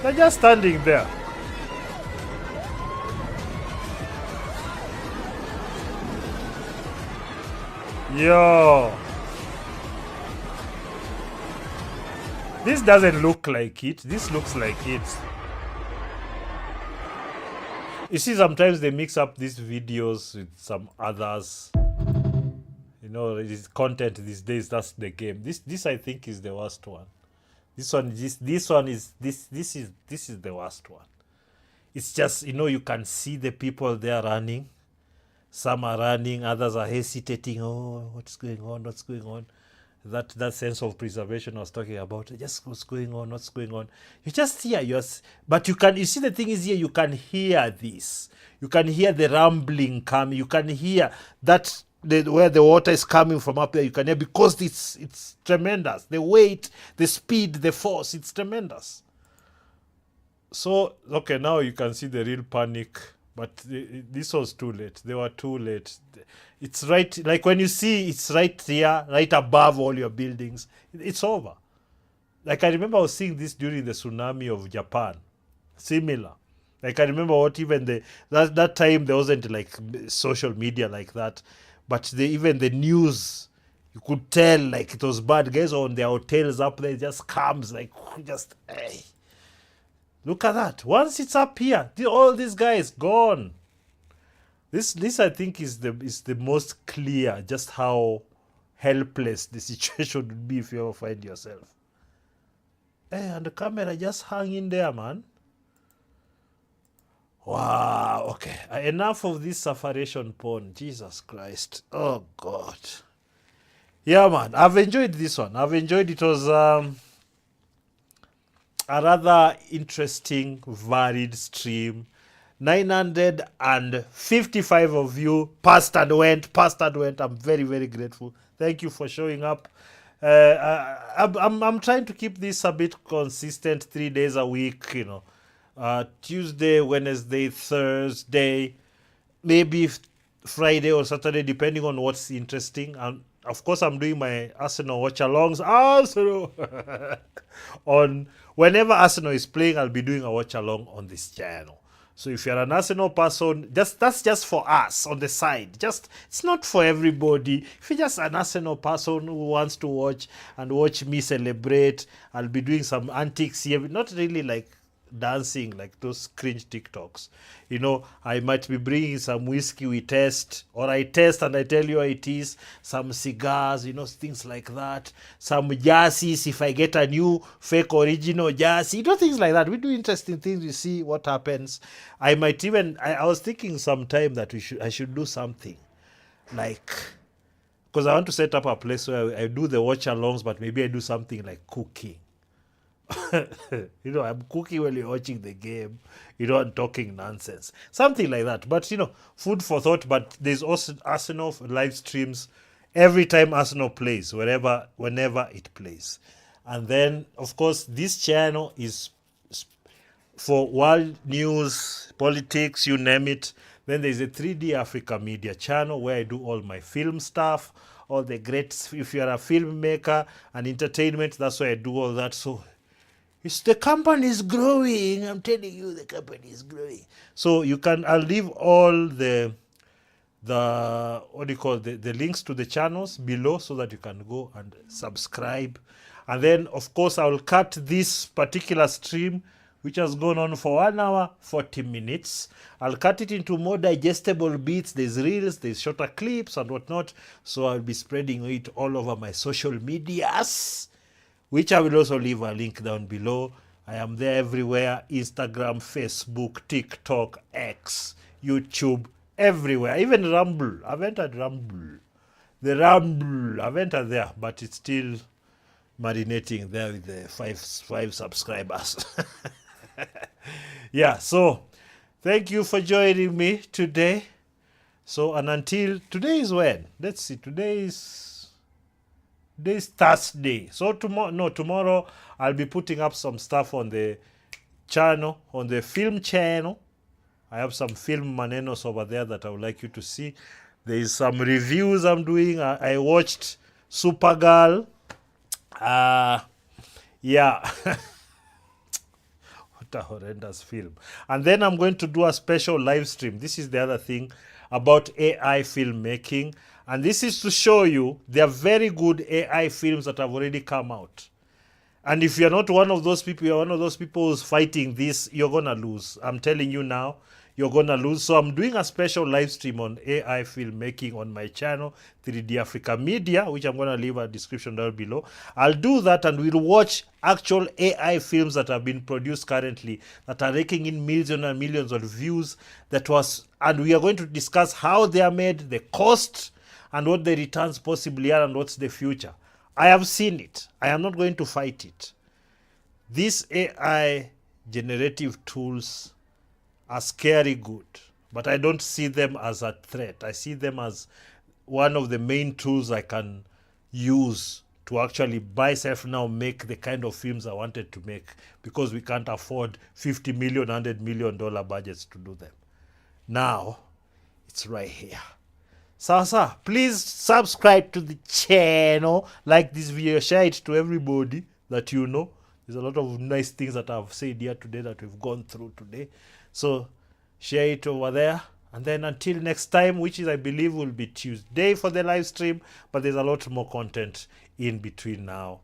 They're just standing there. Yo. This doesn't look like it. This looks like it. You see, sometimes they mix up these videos with some others. You know, this content these days, that's the game. This I think is the worst one. This is the worst one. It's just, you know, you can see the people there running. Some are running, others are hesitating. Oh, what's going on? What's going on? That sense of preservation I was talking about. Just what's going on? What's going on? You just hear but you see the thing is here, you can hear this. You can hear the rumbling coming. You can hear that where the water is coming from up there. You can hear because it's tremendous. The weight, the speed, the force, it's tremendous. So, okay, now you can see the real panic. But this was too late. They were too late. It's right, like when you see it's right here, right above all your buildings, it's over. Like I remember I was seeing this during the tsunami of Japan. Similar. Like I remember what even that time there wasn't like social media like that. But even the news, you could tell like it was bad. Guys on their hotels up there, it just comes like just hey. Look at that. Once it's up here, all these guys gone. This I think is the most clear just how helpless the situation would be if you ever find yourself. Hey, and the camera just hung in there, man. Wow. Okay. Enough of this sufferation porn. Jesus Christ. Oh God. Yeah, man. I've enjoyed this one. I've enjoyed it. Was a rather interesting, varied stream. 955 of you passed and went. I'm very, very grateful. Thank you for showing up. I'm trying to keep this a bit consistent, 3 days a week, you know. Tuesday, Wednesday, Thursday, maybe Friday or Saturday, depending on what's interesting. And of course, I'm doing my Arsenal watch-alongs. Arsenal! On whenever Arsenal is playing, I'll be doing a watch-along on this channel. So if you're an Arsenal person, that's just for us on the side. It's not for everybody. If you're just an Arsenal person who wants to watch me celebrate, I'll be doing some antics here. Not really like dancing like those cringe TikToks. You know, I might be bringing some whiskey we test, or I test and I tell you how it is, some cigars, you know, things like that, some jerseys if I get a new fake original jersey, you know, things like that. We do interesting things, we see what happens. I might even, I was thinking sometime that I should do something like, because I want to set up a place where I do the watch-alongs, but maybe I do something like cooking. You know, I'm cooking while you're watching the game. You know, I'm talking nonsense. Something like that. But, you know, food for thought. But there's also Arsenal live streams every time Arsenal plays, whenever it plays. And then, of course, this channel is for world news, politics, you name it. Then there's a 3D Africa Media channel where I do all my film stuff, all the great, if you're a filmmaker and entertainment, that's where I do all that. So the company is growing. I'm telling you, the company is growing. So you can, I'll leave all the what do you call the links to the channels below so that you can go and subscribe. And then, of course, I will cut this particular stream, which has gone on for 1 hour, 40 minutes. I'll cut it into more digestible bits. There's reels, there's shorter clips and whatnot. So I'll be spreading it all over my social medias, which I will also leave a link down below. I am there everywhere: Instagram, Facebook, TikTok, X, YouTube, everywhere. Even Rumble. I've entered Rumble. The Rumble, I've entered there, but it's still marinating there with the five subscribers. Yeah, so thank you for joining me today. So, and until today is when? Let's see, today is Thursday. So tomorrow I'll be putting up some stuff on the channel, on the film channel. I have some film manenos over there that I would like you to see. There is some reviews I'm doing. I watched Supergirl. Yeah. What a horrendous film. And then I'm going to do a special live stream. This is the other thing about AI filmmaking. And this is to show you there are very good AI films that have already come out. And if you're not one of those people, you're one of those people who's fighting this, you're going to lose. I'm telling you now, you're going to lose. So I'm doing a special live stream on AI filmmaking on my channel, 3D Africa Media, which I'm going to leave a description down below. I'll do that and we'll watch actual AI films that have been produced currently that are raking in millions and millions of views. And we are going to discuss how they are made, the cost, and what the returns possibly are, and what's the future. I have seen it. I am not going to fight it. These AI generative tools are scary good, but I don't see them as a threat. I see them as one of the main tools I can use to actually myself now make the kind of films I wanted to make, because we can't afford $50 million, $100 million budgets to do them. Now, it's right here. Sasa, please subscribe to the channel, like this video, share it to everybody that you know. There's a lot of nice things that I've said here today that we've gone through today. So share it over there. And then until next time, which is I believe will be Tuesday for the live stream, but there's a lot more content in between now